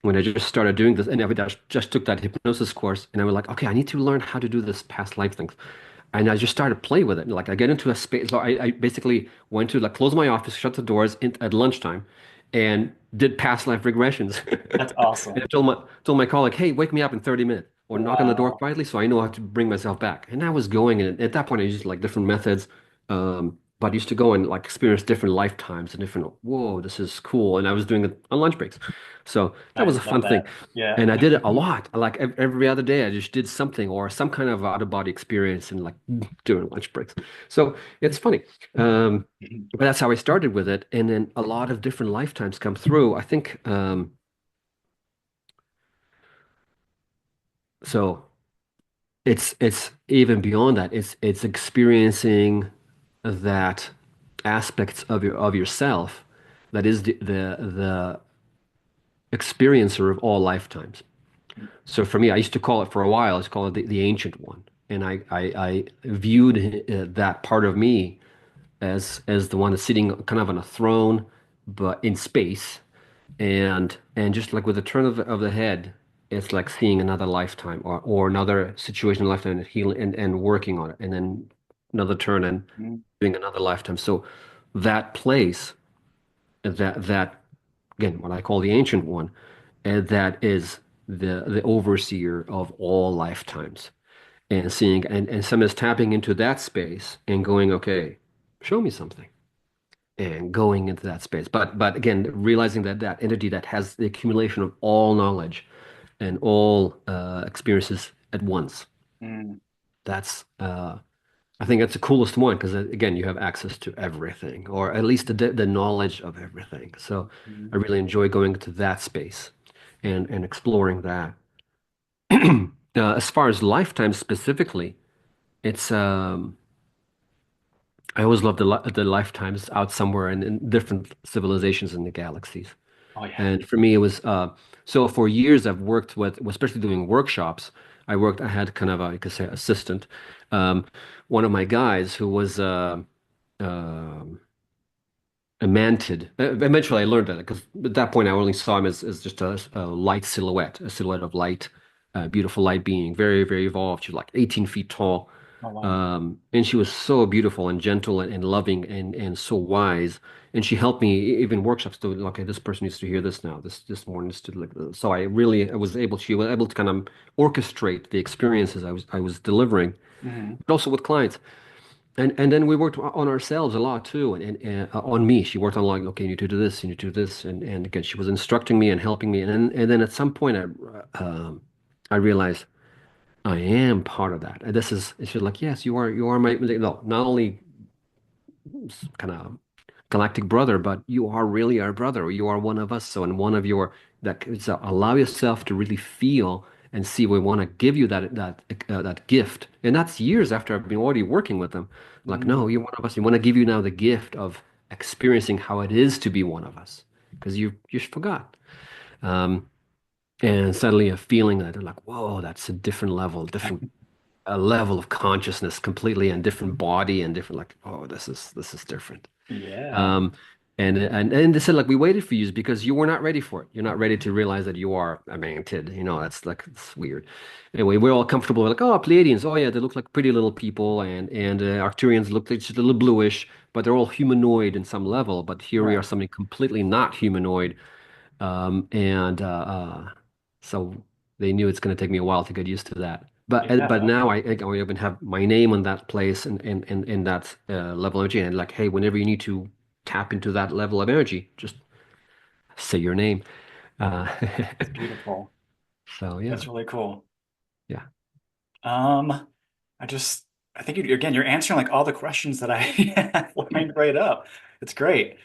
When I just started doing this, and just took that hypnosis course, and I was like, okay, I need to learn how to do this past life things. And I just started play with it. Like I get into a space. So I basically went to like close my office, shut the doors at lunchtime, and did past life regressions. That's And I awesome. told my colleague, hey, wake me up in 30 minutes, or knock on the door Wow. quietly so I know how to bring myself back. And I was going, and at that point, I used like different methods. But I used to go and like experience different lifetimes and different, whoa, this is cool. And I was doing it on lunch breaks. So that was I a love fun thing. that. Yeah. And I did it a lot. Like every other day, I just did something or some kind of out of body experience and like during lunch breaks. So it's funny. But that's how I started with it. And then a lot of different lifetimes come through. I think so. It's even beyond that. It's experiencing that aspects of yourself that is the experiencer of all lifetimes. So for me, I used to call it for a while. I used to call it the ancient one, and I viewed that part of me as the one that's sitting kind of on a throne, but in space, and just like with a turn of the head, it's like seeing another lifetime or another situation in lifetime and healing and working on it, and then another turn and Mhm. doing another lifetime. So that place, that again, what I call the ancient one, and that is the overseer of all lifetimes, and seeing and some is tapping into that space and going, okay. show me something, and going into that space. But again, realizing that that entity that has the accumulation of all knowledge and all experiences at once. Mm, That's I think that's the coolest one because again, you have access to everything, or at least the knowledge of everything. So mm. I really enjoy going to that space and exploring that. As far as lifetime specifically, it's I always love the lifetimes out somewhere in different civilizations in the galaxies. Oh yeah. And for me, it was so for years I've worked with, especially doing workshops. I had kind of a, you could say, assistant. Um, one of my guys who was um a mantid. Eventually, I learned that because at that point I only saw him as just a light silhouette, a silhouette of light, beautiful light being, very, very evolved. She was like 18 feet tall. Oh wow. And she was so beautiful and gentle and loving and so wise. And she helped me even workshops to, okay, this person needs to hear this now. This more needs to like. So I was able. She was able to kind of orchestrate the experiences I was delivering, Hmm. but also with clients. And then we worked on ourselves a lot too, and on me. She worked on like, okay, you need to do this, you need to do this, and again, she was instructing me and helping me. And then at some point, I realized I am part of that. And this is, she's like, yes, you are my, no, not only kind of galactic brother, but you are really our brother. You are one of us. So, and one of your allow yourself to really feel and see. We want to give you that gift, and that's years after I've been already working with them. Like, no, Mm. you're one of us. We want to give you now the gift of experiencing how it is to be one of us, because you forgot. Um, and suddenly a feeling that they're like, whoa, that's a different level, different a level of consciousness completely, and different body and different like, oh, this is different. Yeah. Um, and they said like, we waited for you because you were not ready for it. You're not ready to realize that you are a mantid. That's like, it's weird. Anyway, we're all comfortable. We're like, oh, Pleiadians. Oh yeah, they look like pretty little people, and Arcturians look like just a little bluish, but they're all humanoid in some level. But here we are, Right. something completely not humanoid. And so they knew it's going to take me a while to get used to that. But Yeah. now I even have my name on that place and that level of energy. And like, hey, whenever you need to tap into that level of energy, just say your name. Uh, That's beautiful. so yeah, That's really cool. yeah, Um, I just, I think again, you're answering like all the questions that I have lined right up. It's great.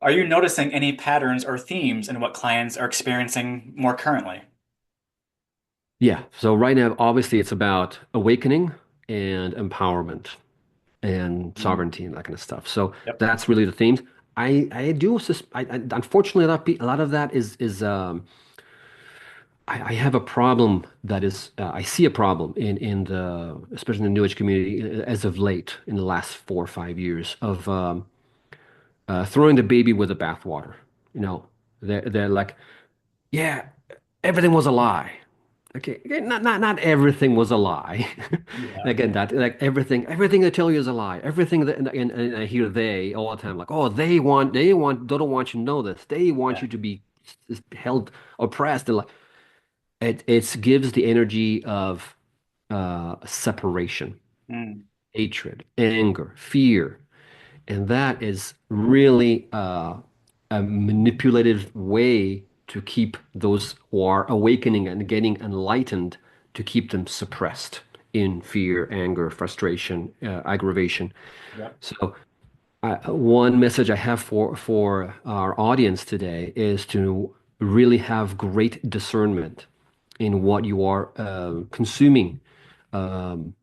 Are you noticing any patterns or themes in what clients are experiencing more currently? yeah. So right now, obviously, it's about awakening and empowerment and Mm. sovereignty and that kind of stuff. So Yep. that's really the themes. I do unfortunately, a lot of that is I have a problem that is I see a problem in the especially in the New Age community as of late in the last 4 or 5 years of throwing the baby with the bathwater. You know, they're like, yeah, everything was a lie. Okay, not everything was a lie. Yeah. Again, that like everything they tell you is a lie. Everything that and I hear they all the time like, oh, they don't want you to know this. They want Yeah. you to be held oppressed. They're like, it gives the energy of separation, Mm. hatred, anger, fear, and that is really a manipulative way to keep those who are awakening and getting enlightened to keep them suppressed in fear, anger, frustration, aggravation. Yep. So, one message I have for our audience today is to really have great discernment in what you are consuming um,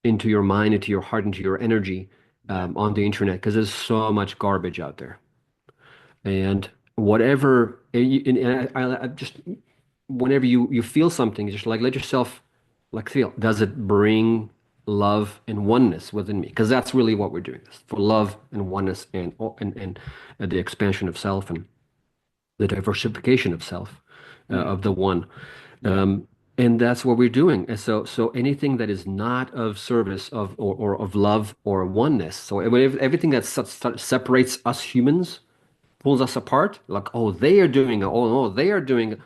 into your mind, into your heart, into your energy Yeah. on the internet, because there's so much garbage out there. And whatever, and I just whenever you feel something, just like let yourself like feel. Does it bring love and oneness within me? Because that's really what we're doing this for love and oneness and the expansion of self and the diversification of self, Mm. of the one. Yeah. Um, and that's what we're doing. And so anything that is not of service or of love or oneness. So everything that separates us humans, pulls us apart, like, oh, they are doing it. Oh, no, they are doing it.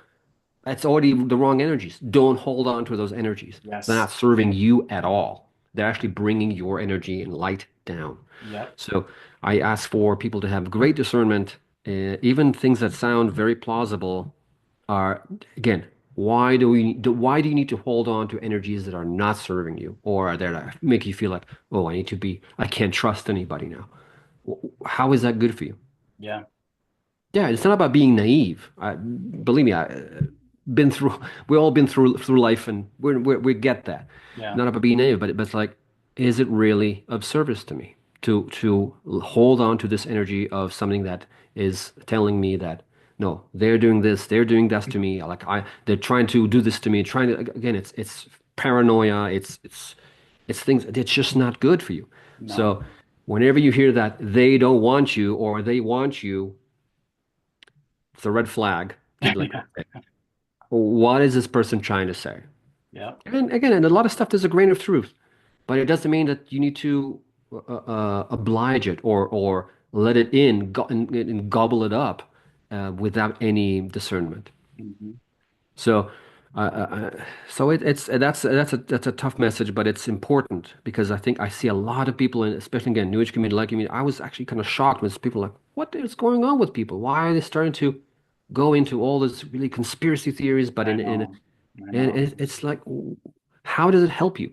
That's already the wrong energies. Don't hold on to those energies. They're Yes. not serving you at all. They're actually bringing your energy and light down. Yep. So I ask for people to have great discernment. Even things that sound very plausible are, again, why do you need to hold on to energies that are not serving you or are there to make you feel like, oh, I can't trust anybody now. How is that good for you? Yeah. Yeah, it's not about being naive. Believe me, been through, we all been through life, and we get that. Yeah. Not about being naive, but it's like, is it really of service to me to hold on to this energy of something that is telling me that no, they're doing this, they're doing that to me. They're trying to do this to me. Trying to again, it's paranoia. It's things. It's just not good for you. No. So whenever you hear that they don't want you or they want you, it's a red flag. You'd be like, Yeah. okay, what is this person trying to say? Yep. And again, and a lot of stuff there's a grain of truth, but it doesn't mean that you need to oblige it or let it in and gobble it up without any discernment. Hmm. So, uh, uh, it's that's a tough message, but it's important because I think I see a lot of people, and especially again, New Age community, like community. I was actually kind of shocked when people are like, what is going on with people? Why are they starting to go into all this really conspiracy theories? But I in know. I and know. it's like, how does it help you?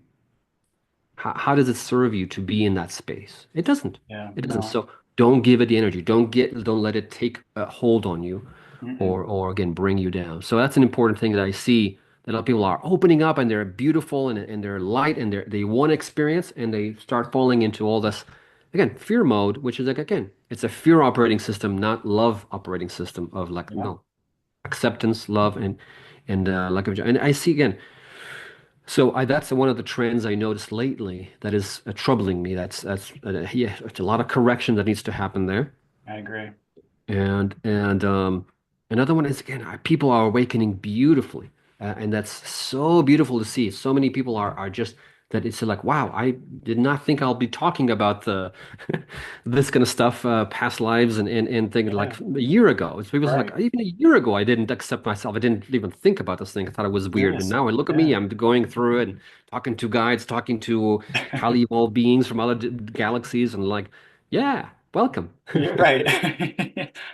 How does it serve you to be in that space? It doesn't. Yeah. It doesn't. No. So don't give it the energy. Don't let it take a hold on you Mm-mm. or again bring you down. So that's an important thing that I see that a lot of people are opening up and they're beautiful and they're light and they want experience and they start falling into all this again fear mode, which is like again, it's a fear operating system, not love operating system of like Yeah. no acceptance, love like and I see again. So that's one of the trends I noticed lately that is troubling me. Yeah, it's a lot of correction that needs to happen there. I agree. And another one is again, people are awakening beautifully, and that's so beautiful to see. So many people are just that it's like, wow, I did not think I'll be talking about the this kind of stuff, past lives and things Yeah. like a year ago. It's people's like Right. even a year ago, I didn't accept myself. I didn't even think about this thing. I thought it was weird, and now I Seriously. look at me. Yeah. I'm going through it and talking to guides, talking to highly evolved beings from other galaxies, and like, yeah, welcome. You're right.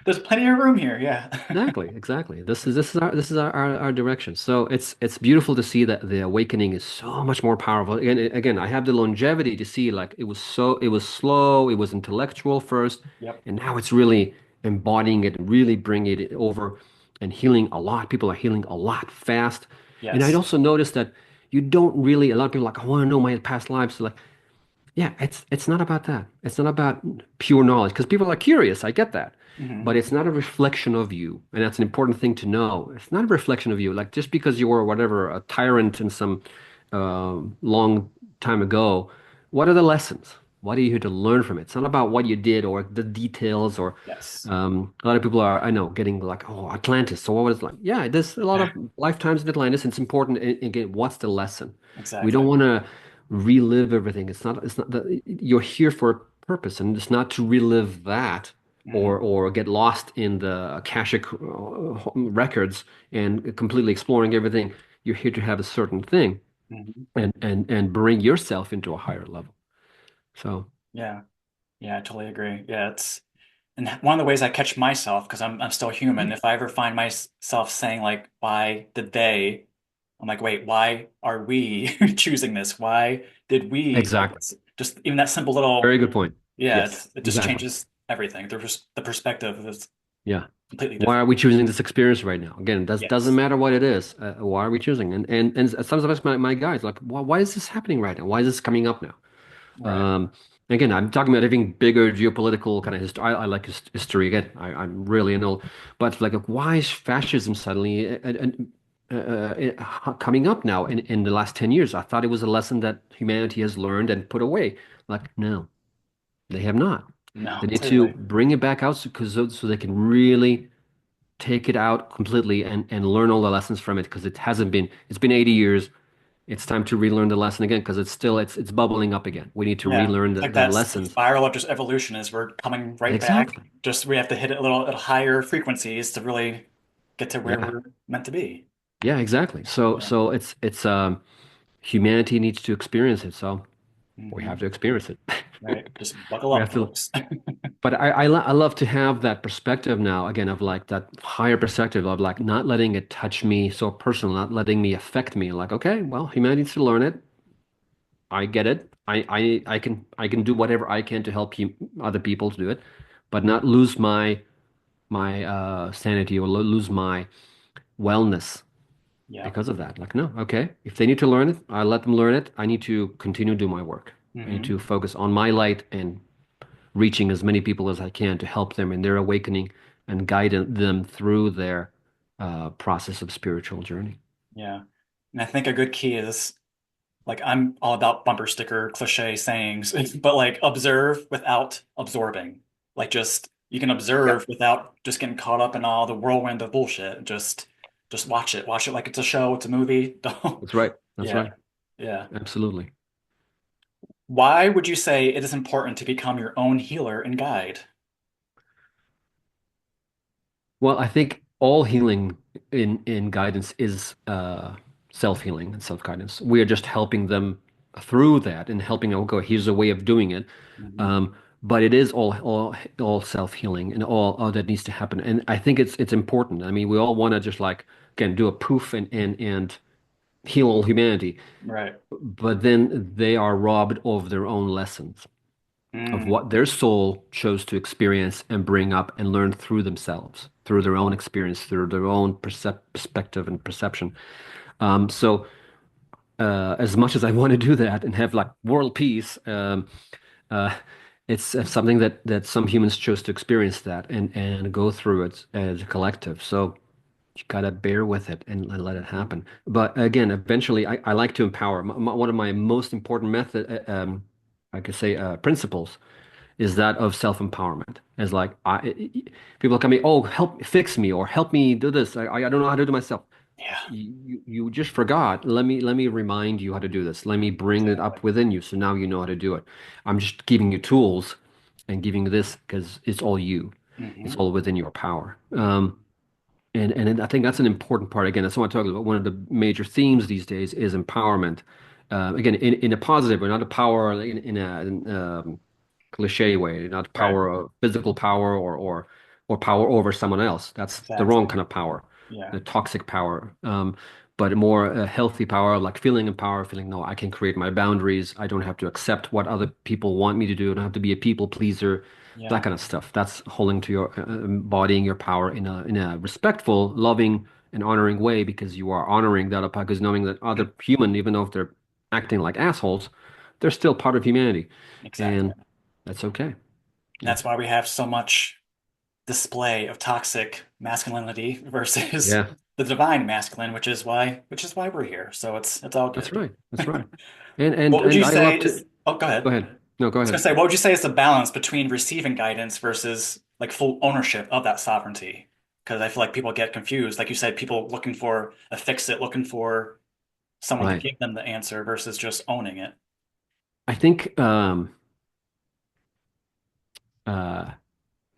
There's plenty of room here. Yeah. Exactly, exactly. This is our direction. So it's beautiful to see that the awakening is so much more powerful. Again, I have the longevity to see like it was slow, it was intellectual first, Yep. and now it's really embodying it, really bringing it over and healing a lot. People are healing a lot fast. And I'd Yes. also noticed that you don't really a lot of people are like, I want to know my past lives. So like yeah, it's not about that. It's not about pure knowledge because people are curious. I get that. But Hmm. it's not a reflection of you. And that's an important thing to know. It's not a reflection of you. Like just because you were whatever, a tyrant in some long time ago, what are the lessons? What are you here to learn from it? It's not about what you did or the details or Yes. a lot of people are, I know, getting like, oh, Atlantis. So what was it like? Yeah, there's a lot of lifetimes in Atlantis. It's important. Again, what's the lesson? We don't Exactly. want to relive everything. It's not that you're here for a purpose, and it's not to relive that Hmm. or get lost in the Akashic records and completely exploring everything. You're here to have a certain thing Hmm. and bring yourself into a higher level. So Yeah. Yeah, I totally agree. Yeah, it's and one of the ways I catch myself because I'm still human. If I ever find myself saying like, "Why did they?" I'm like, "Wait, why are we choosing this? Why did we do exactly. this?" Just even that simple little, Very good point. yeah, Yes, it just exactly. changes everything. The perspective is Yeah. completely Why are different. we choosing this experience right now? Again, doesn't Yes. matter what it is. Why are we choosing? And sometimes my guys like, why is this happening right now? Why is this coming up now? Right. Um, again, I'm talking about anything bigger geopolitical kind of history. I like history again. I'm really an old, but like, why is fascism suddenly coming up now in the last 10 years? I thought it was a lesson that humanity has learned and put away. Like, no, they have not. They No, need to clearly. bring it back out because so they can really take it out completely and learn all the lessons from it because it's been 80 years. It's time to relearn the lesson again because it's bubbling up again. We need to Yeah. relearn It's like the that's the lessons. spiral of just evolution is we're coming right back. Exactly. Just we have to hit it a little at higher frequencies to really get to where Yeah. we're meant to be. Yeah, exactly. So Yeah. so it's humanity needs to experience it. So We have Hmm. to experience it. Right. Just buckle We up, have to. folks. But I love to have that perspective now, again, of like that higher perspective of like not letting it touch me so personal, not letting me affect me. Like, okay, well, humanity needs to learn it. I get it. I can do whatever I can to help you, other people to do it, but not lose my sanity or lose my wellness Yeah. because of that. Like, no, okay, if they need to learn it, I let them learn it. I need to continue to do my work. I need Hmm. to focus on my light and reaching as many people as I can to help them in their awakening and guide them through their process of spiritual journey. Yeah. And I think a good key is like I'm all about bumper sticker cliche sayings, but like observe without absorbing. Like just you can Yeah, observe without just getting caught up in all the whirlwind of bullshit. Just watch it. Watch it like it's a show, it's a movie. Don't. that's right. That's Yeah. right. Yeah. Absolutely. Why would you say it is important to become your own healer and guide? Well, I think all healing in guidance is self-healing and self-guidance. We are just helping them through that and helping them go, here's a way of doing it. Hmm. Um, but it is all self-healing and all that needs to happen. And I think it's important. I mean, we all want to just like again do a poof and heal all humanity, Right. but then they are robbed of their own lessons, of Mm. what their soul chose to experience and bring up and learn through themselves, through their own Yeah. experience, through their own perspective and perception. So, as much as I want to do that and have like world peace, uh, it's something that some humans chose to experience that and go through it as a collective. So you gotta bear with it and let it Mhm. happen. But again, eventually, I like to empower. One of my most important I could say, principles is that of self-empowerment. It's like people come in, oh, help fix me or help me do this. I don't know how to do myself. Yeah. You just forgot. Let me remind you how to do this. Let me bring it Exactly. up within you so now you know how to do it. I'm just giving you tools and giving you this because it's all you. It's Hmm. all within your power. And I think that's an important part. Again, that's what I'm talking about. One of the major themes these days is empowerment. Again, in a positive way, not a power in a cliche way, not Right. power of physical power or power over someone else. That's the wrong Exactly. kind of power, Yeah. the toxic power. But more healthy power, like feeling empowered, feeling no, I can create my boundaries. I don't have to accept what other people want me to do. I don't have to be a people pleaser, that Yeah. kind of stuff. That's holding to your embodying your power in a respectful, loving, and honoring way because you are honoring that because knowing that other human, even though if they're acting like assholes, they're still part of humanity, Exactly. and that's okay. Yeah. That's why we have so much display of toxic masculinity versus Yeah, the divine masculine, which is why we're here. So it's all that's good. right. That's right. And What and would and you I say love is, to oh, go ahead. go I ahead. No, go was gonna ahead. say, what would you say is the balance between receiving guidance versus like full ownership of that sovereignty? Because I feel like people get confused. Like you said, people looking for a fix it, looking for someone to Right. give them the answer versus just owning it. I think uh,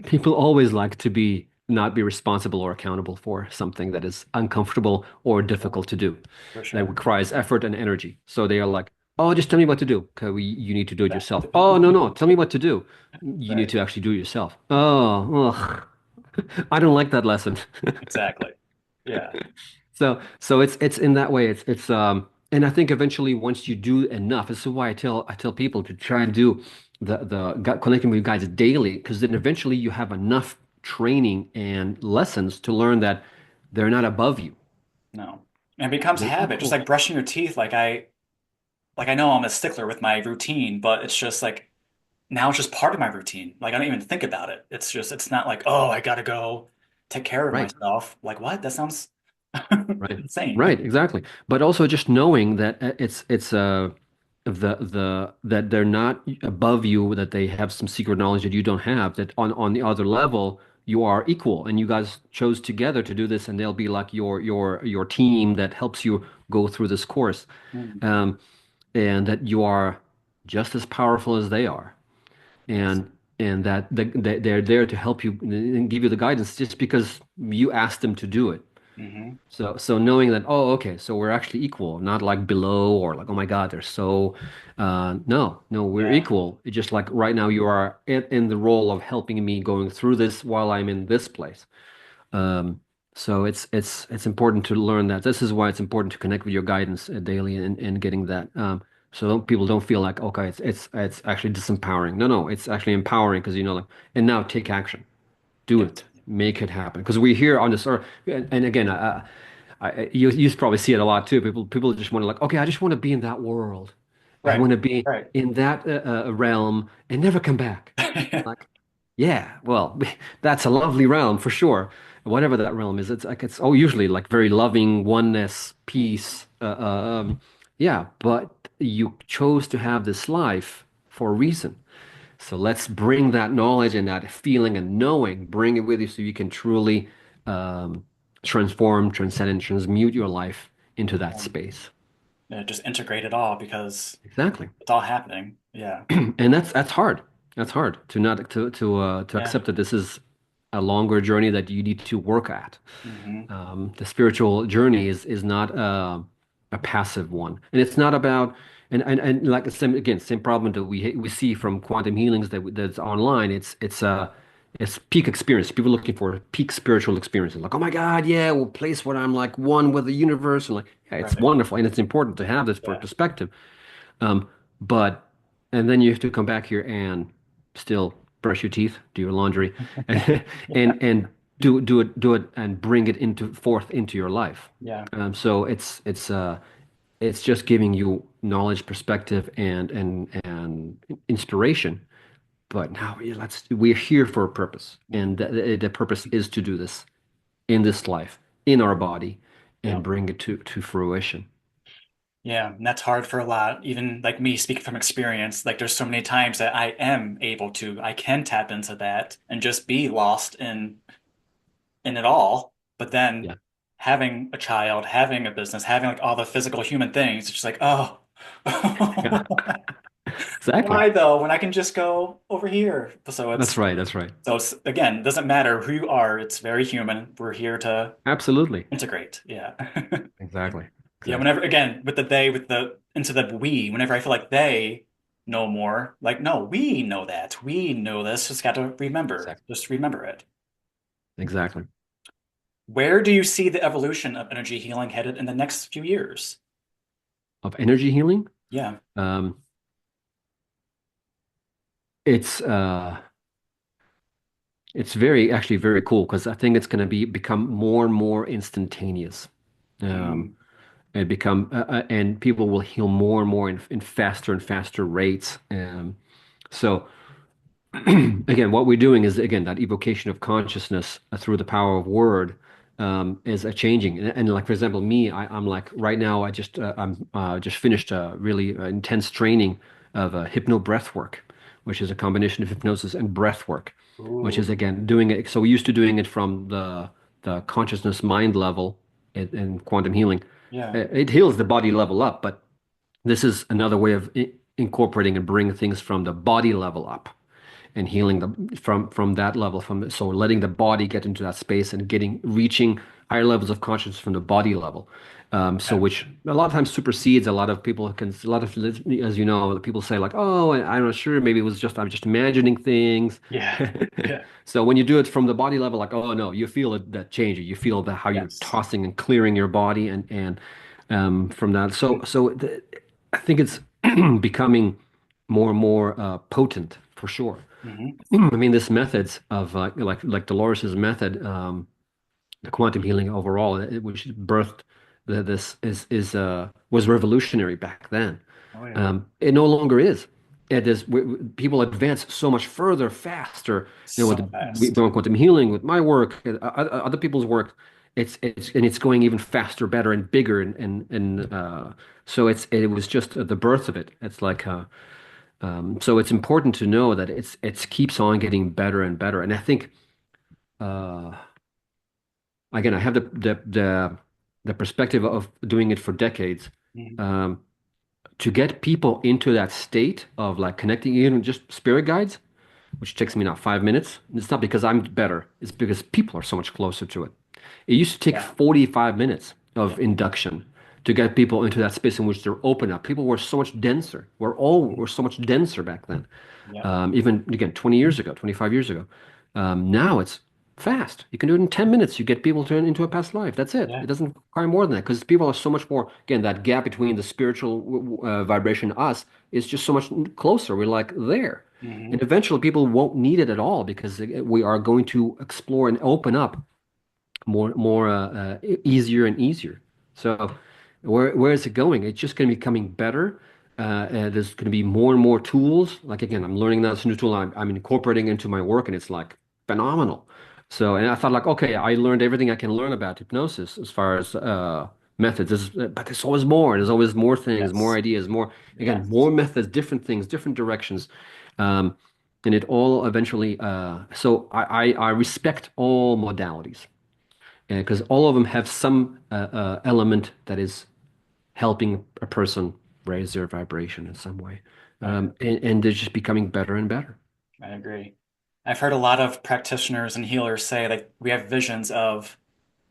people always like to be not be responsible or accountable for something that is uncomfortable or Yeah, difficult to do, for that sure. requires effort and energy. So they are like, "Oh, just tell me what to do. Okay, you need to do it yourself." Exactly. "Oh, no, no, tell me what to do. You need Right. to actually do it yourself." "Oh, ugh. I don't like that lesson." Exactly. Yeah. So it's in that way. It's and I think eventually once you do enough, this is why I tell people to try and do connecting with you guys daily, because then eventually you have enough training and lessons to learn that they're not above you. No. And it becomes They're habit, just equal. like brushing your teeth. Like I know I'm a stickler with my routine, but it's just like now it's just part of my routine. Like I don't even think about it. It's not like, oh, I gotta go take care of Right. myself. Like what? That sounds Right. insane. Right, exactly. But also just knowing that it's that they're not above you, that they have some secret knowledge that you don't have, that on the other level you are equal and you guys chose together to do this and they'll be like your team that helps you go through this course. Mm. Um, and that you are just as powerful as they are. Yes. And that they're there to help you and give you the guidance just because you asked them to do it. Hmm. So knowing that, oh, okay, so we're actually equal, not like below or like, oh my God, they're so no, we're Yeah. equal. It's just like right now you are in the role of helping me going through this while I'm in this place. Um, so it's important to learn that. This is why it's important to connect with your guidance daily and getting that. So people don't feel like, okay, it's actually disempowering. No, it's actually empowering because you know like, and now take action, do Yes. it, make it happen. Because we're here on this earth, and again, you probably see it a lot too. People just want to like, okay, I just want to be in that world. I Right. want to be Right. in that realm and never come back. Like, yeah, well, that's a lovely realm for sure. Whatever that realm is, it's like it's usually like very loving, oneness, peace. Yeah, but you chose to have this life for a reason. So let's bring that knowledge and that feeling and knowing, bring it with you so you can truly um, transform, transcend, and transmute your life into that Um, space. yeah, just integrate it all because Exactly. it's all happening. Yeah. And that's hard. That's hard to not to Yeah. accept that this is a longer journey that you need to work at. Hmm. The spiritual journey is not a passive one, and it's not about and like the same again same problem that we see from quantum healings that's online. It's peak experience. People looking for peak spiritual experiences, like oh my God, yeah, well, place where I'm like one with the universe, and like yeah, it's Right. wonderful, and it's important to have this Yeah. perspective. Um, but and then you have to come back here and still brush your teeth, do your laundry, Yeah. and do it and bring it into forth into your life. Yeah. So it's just giving you knowledge, perspective, and inspiration. But now we're here for a purpose, and Hmm. the purpose is to do this in this life, in our body, Yeah. and bring it to fruition. Yeah. And that's hard for a lot, even like me speaking from experience. Like there's so many times that I can tap into that and just be lost in it all. But then Yeah. having a child, having a business, having like all the physical human things, it's just like, oh, Yeah. Exactly. why though, when I can just go over here? So That's it's right. That's right. so it's again, it doesn't matter who you are, it's very human. We're here to Absolutely. integrate. Yeah. Exactly. Yeah, Exactly. whenever again with the they with the into the we, whenever I feel like they know more, like no, we know that. We know this. Just got to remember. Exactly. Just remember it. Exactly. Where do you see the evolution of energy healing headed in the next few years? Of energy healing, Yeah. um, it's uh, it's very actually very cool because I think it's going to become more and more instantaneous. Um, Mm. and become and people will heal more and more in faster and faster rates. So again, what we're doing is again that evocation of consciousness through the power of word is a changing. And like for example, me, I'm like right now, I'm just finished a really intense training of hypno breath work, which is a combination of hypnosis and breath work, which is Ooh. again doing it. So we used to doing it from the consciousness mind level in quantum healing. Yeah. It heals the body level up, but this is another way of incorporating and bringing things from the body level up and healing them from that level so letting the body get into that space and getting reaching higher levels of consciousness from the body level so Yeah. which a lot of times supersedes a lot of people can a lot of as you know people say like oh I'm not sure maybe it was just I'm just imagining things Yeah. Yeah. so when you do it from the body level like oh no you feel that change you feel that how you're Yes. tossing and clearing your body and from that I think it's becoming more and more potent for sure. Hmm. I mean, this methods of like Dolores's method, the quantum healing overall, which birthed this was revolutionary back then. Oh yeah. It no longer is. It is people advance so much further, faster. You know, So with fast. quantum healing, with my work, other people's work, it's going even faster, better, and bigger, and so it was just the birth of it. It's like so it's important to know that it's keeps on getting better and better. And I think uh, again, I have the perspective of doing it for decades. Mhm. Um, to get people into that state of like connecting, even just spirit guides, which takes me now 5 minutes. It's not because I'm better; it's because people are so much closer to it. It used to take Yeah. 45 minutes Yeah. of induction to get people into that space in which they're open up. People were so much denser. Were so much denser back then. Yeah. Even again, 20 years ago, 25 years ago. Now it's fast. You can do it in 10 minutes. You get people turn into a past life. That's it. Yeah. It doesn't require more than that because people are so much more, again, that gap between the spiritual vibration and us is just so much closer. We're like there. And Hmm. eventually people won't need it at all because we are going to explore and open up more easier and easier. So where is it going? It's just going to be becoming better. And there's going to be more and more tools. Like again, I'm learning now this new tool. I'm incorporating into my work, and it's like phenomenal. So, and I thought like, okay, I learned everything I can learn about hypnosis as far as methods. But there's always more. There's always more things, more Yes. ideas, more again, Yes. more methods, different things, different directions. Um, and it all eventually. So I respect all modalities because all of them have some element that is helping a person raise their vibration in some way. I, And they're just becoming better and better. I agree. I've heard a lot of practitioners and healers say like we have visions of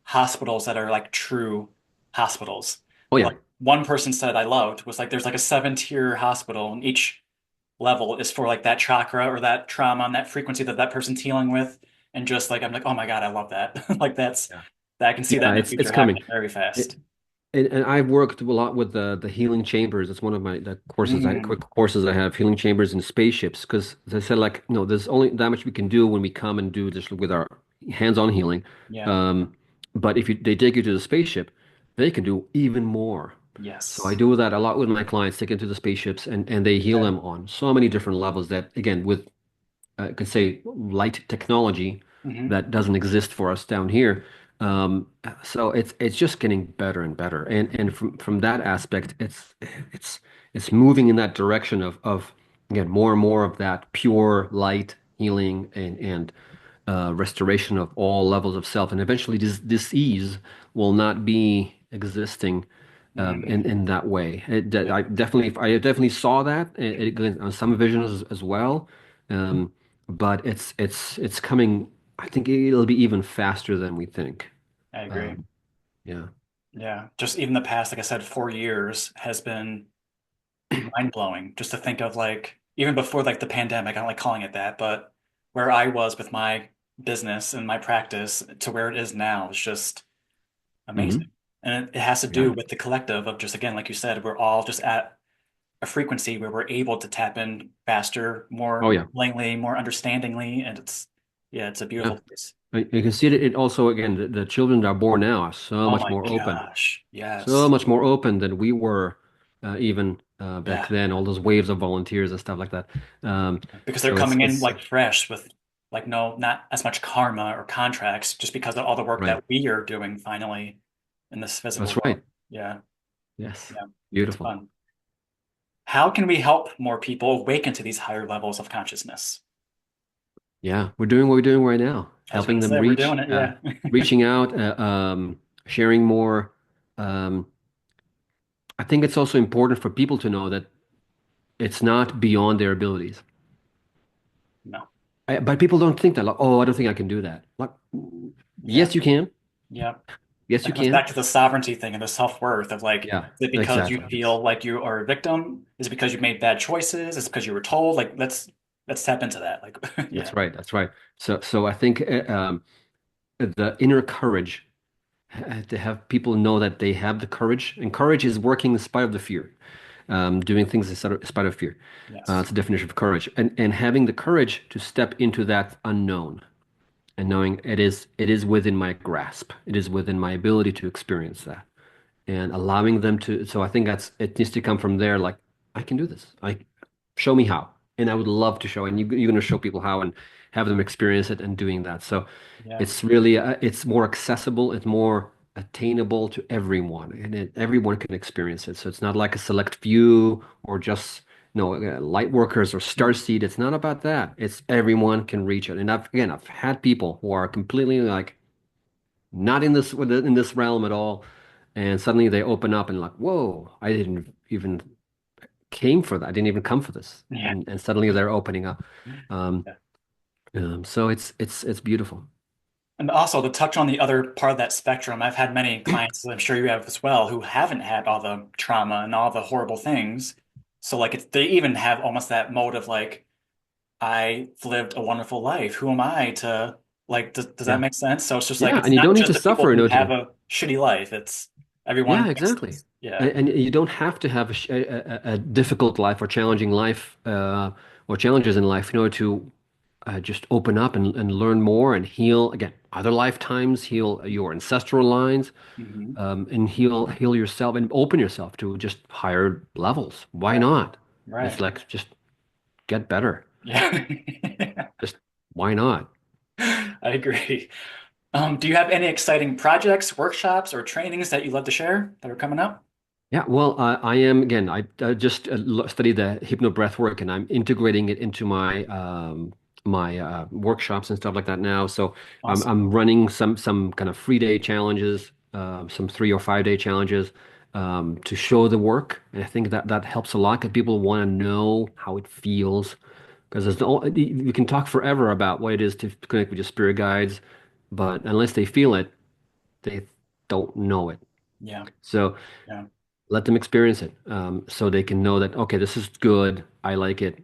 hospitals that are like true hospitals. Oh yeah, Like one person said I loved was like there's like a 7-tier hospital and each level is for like that chakra or that trauma and that frequency that that person's healing with. And just like I'm like, oh my God, I love that. Like yeah, that I can see that yeah. in the It's future coming. happening very It, fast. and I've worked a lot with the healing chambers. It's one of my the courses I Mm, quick courses I have healing chambers and spaceships because they said like no, there's only that much we can do when we come and do this with our hands-on healing. yeah. Um, but if they take you to the spaceship, they can do even more. So I Yes. do that a lot with my clients, take them to the spaceships and they heal Okay. them on so many different levels that again with I could say light technology Hmm. that doesn't exist for us down here. So it's just getting better and better. And from that aspect, it's it's moving in that direction of again more and more of that pure light healing and restoration of all levels of self. And eventually this disease will not be existing Hmm. in that way. Yeah. I definitely saw that on some visions as well. Um, but it's coming. I think it'll be even faster than we think. I agree. Um, yeah. Yeah. Just even the past, like I said, 4 years has been mind blowing. Just to think of like even before like the pandemic, I don't like calling it that, but where I was with my business and my practice to where it is now is just amazing. Hmm. And it has to do Yeah. with the collective of just again, like you said, we're all just at a frequency where we're able to tap in faster, Oh more yeah. willingly, more understandingly, and it's a Yeah. beautiful place. You can see that it also again the children that are born now are so Oh much my more open. gosh. So Yes. much more open than we were even back Yeah. then. All those waves of volunteers and stuff like that. Because they're So coming in it's like fresh with like no, not as much karma or contracts, just because of all the work right. that we are doing finally in this physical That's world. right. Yeah. Yes. Yeah. It's Beautiful. fun. How can we help more people awaken to these higher levels of consciousness? Yeah, we're doing what we're doing right now, I was helping gonna them say we're doing it, yeah. reaching out, sharing more. I think it's also important for people to know that it's not beyond their abilities. No. But people don't think that, like, oh, I don't think I can do that. Like, Yeah. yes, you can. Yeah. Yes, That you comes can. back to the sovereignty thing and the self-worth of like, Yeah, is it because you exactly. Yes. feel like you are a victim? Is it because you made bad choices? Is it because you were told? Like, let's tap into that. Like, yeah. That's right. That's right. So I think the inner courage to have people know that they have the courage, and courage is working in spite of the fear, doing things in spite of fear. Yes. It's a definition of courage, and having the courage to step into that unknown, and knowing it is within my grasp, it is within my ability to experience that, and allowing them to. So I think it needs to come from there. Like I can do this. I show me how, and I would love to show. And you're going to show people how and have them experience it and doing that. So Yeah. it's really it's more accessible. It's more attainable to everyone, and everyone can experience it. So it's not like a select few or just light workers or starseed. It's not about that. It's everyone can reach it. And I've had people who are completely like not in this realm at all, and suddenly they open up and like, whoa, I didn't even came for that. I didn't even come for this, Yeah. and suddenly they're opening up. Um, Yeah. so it's beautiful. And also to touch on the other part of that spectrum, I've had many clients, as I'm sure you have as well, who haven't had all the trauma and all the horrible things. So like they even have almost that mode of like, I've lived a wonderful life. Who am I to like, does that Yeah. make sense? So it's just like Yeah, it's and you not don't need just to the people suffer in who order have to. a shitty life. It's everyone Yeah, gets exactly. this. Yeah. And you don't have to have a difficult life or challenging life or challenges in life in order to just open up and learn more and heal again other lifetimes, heal your ancestral lines, Hmm. and heal yourself and open yourself to just higher levels. Why Right. not? It's Right. like just get better. Yeah. Just why not? I agree. Do you have any exciting projects, workshops, or trainings that you'd love to share that are coming up? Yeah, well, I am again. I just studied the hypno breath work, and I'm integrating it into my workshops and stuff like that now. So Awesome. I'm running some kind of 3 day challenges, some 3 or 5 day challenges to show the work, and I think that that helps a lot because people want to know how it feels. Because there's no, you can talk forever about what it is to connect with your spirit guides, but unless they feel it, they don't know it. Yeah. So Yeah. let them experience it, so they can know that okay, this is good. I like it.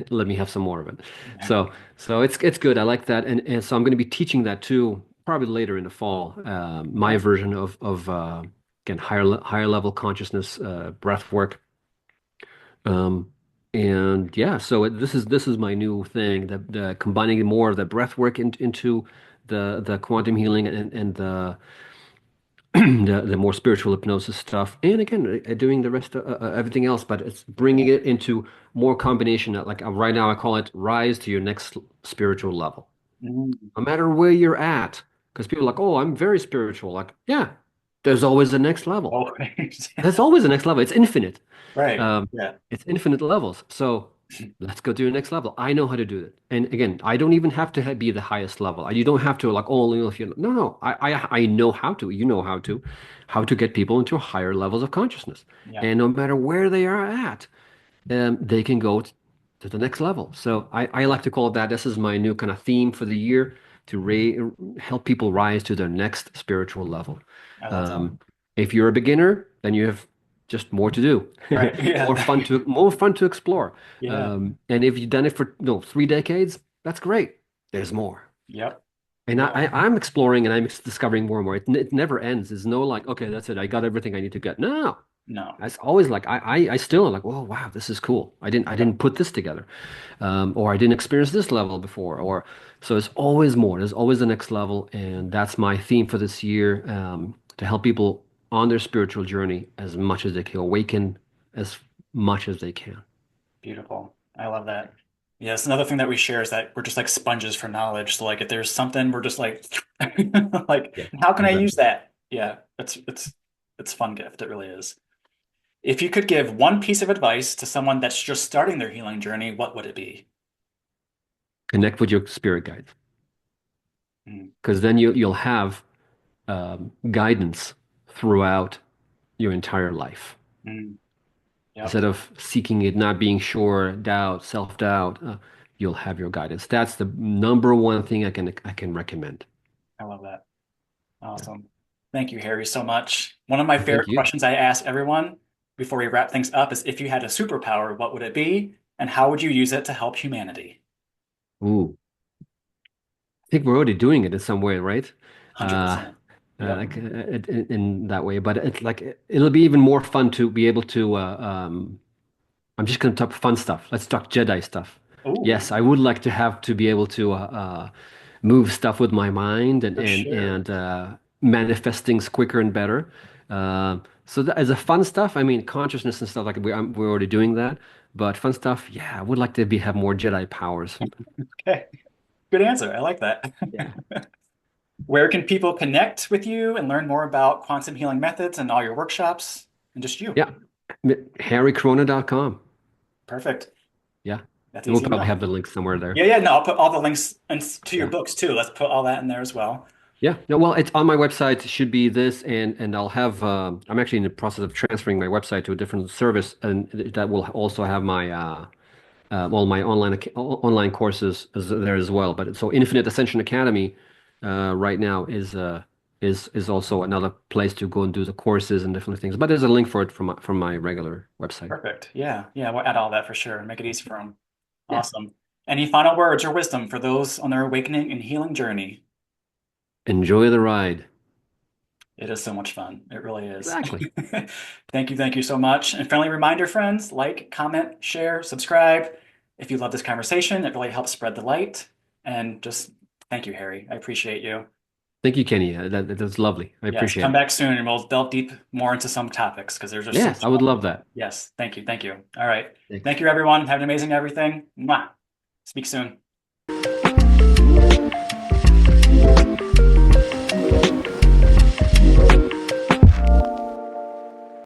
Let me have some more of it. Yeah. So it's good. I like that, and so I'm going to be teaching that too, probably later in the fall. My Okay. version of again higher level consciousness breath work. Um, and yeah, so this is my new thing. The combining more of the breath work into the quantum healing and the the more spiritual hypnosis stuff, and again, doing the rest of everything else, but it's bringing it into more combination. Like right now, I call it rise to your next spiritual level. Mm. No matter where you're at, because people are like, oh, I'm very spiritual. Like, yeah, there's always the next level. Always. There's always the next level. It's infinite. Right. Um, Yeah. it's infinite levels. So let's go to the next level. I know how to do it. And again, I don't even have to be the highest level. You don't have to like only if you no no. I know how to. You know how to get people into higher levels of consciousness. Yeah. And no matter where they are at, they can go to the next level. So I like to call it that. This is my new kind of theme for the year to help people rise to their next spiritual level. Oh, that's Um, awesome. if you're a beginner, then you have just more to do, Right. Yeah. more fun to explore. Yeah. And if you've done it for 3 decades, that's great. There's more. Yep. And Yeah. I'm exploring and I'm discovering more and more. It never ends. There's no like, okay, that's it. I got everything I need to get. No, No. it's always like I still am like, oh wow, this is cool. I Yep. didn't put this together, or I didn't experience this level before, or so it's always more. There's always the next level, and that's my theme for this year, to help people on their spiritual journey as much as they can awaken as much as they can. Beautiful. I love that. Yes, another thing that we share is that we're just like sponges for knowledge. So like if there's something, we're just like like, Yeah, how can I use exactly. that? Yeah, it's a fun gift. It really is. If you could give one piece of advice to someone that's just starting their healing journey, what would it be? Connect with your spirit guides, Mm, because then you'll have guidance throughout your entire life. mm, yep. Instead of seeking it, not being sure, doubt, self-doubt, you'll have your guidance. That's the number one thing I can recommend. I love that. Yeah. Awesome. Thank you, Harry, so much. One of my Well, thank favorite you. questions I ask everyone before we wrap things up is if you had a superpower, what would it be? And how would you use it to help humanity? Ooh, I think we're already doing it in some way, right? Uh, 100%. Yep. like in that way, but it's like it'll be even more fun to be able to. I'm just going to talk fun stuff. Let's talk Jedi stuff. Oh, Yes, I would like to have to be able to move stuff with my mind and for and sure. and manifest things quicker and better. So that, as a fun stuff, I mean consciousness and stuff like we're already doing that. But fun stuff, yeah, I would like to have more Jedi powers. Okay. Good answer. I like that. Yeah. Where can people connect with you and learn more about quantum healing methods and all your workshops and just you? Yeah. HarryKroner.com. Perfect. Yeah. That's We'll easy probably enough. have the link somewhere there. Yeah, yeah, no, I'll put all the links to your Yeah. books too. Let's put all that in there as well. Yeah. No, well, it's on my website. It should be this, and I'll have. I'm actually in the process of transferring my website to a different service, and that will also have my well, my online courses there as well. But so Infinite Ascension Academy, right now is also another place to go and do the courses and different things. But there's a link for it from my regular website. Perfect. Yeah. Yeah. We'll add all that for sure and make it easy for them. Yeah. Awesome. Any final words or wisdom for those on their awakening and healing journey? Enjoy the ride. It is so much fun. It really is. Exactly. Thank you so much. And friendly reminder, friends, like, comment, share, subscribe. If you love this conversation, it really helps spread the light. And just thank you, Harry. I appreciate you. Thank you, Kenny. That's lovely. I Yes, appreciate come it. back soon and we'll delve deep more into some topics because there's just so Yes, much I would more. love that. Yes, thank you. Thank you. All right. Thanks. Thank you, everyone. Have an amazing everything. Mwah. Speak soon.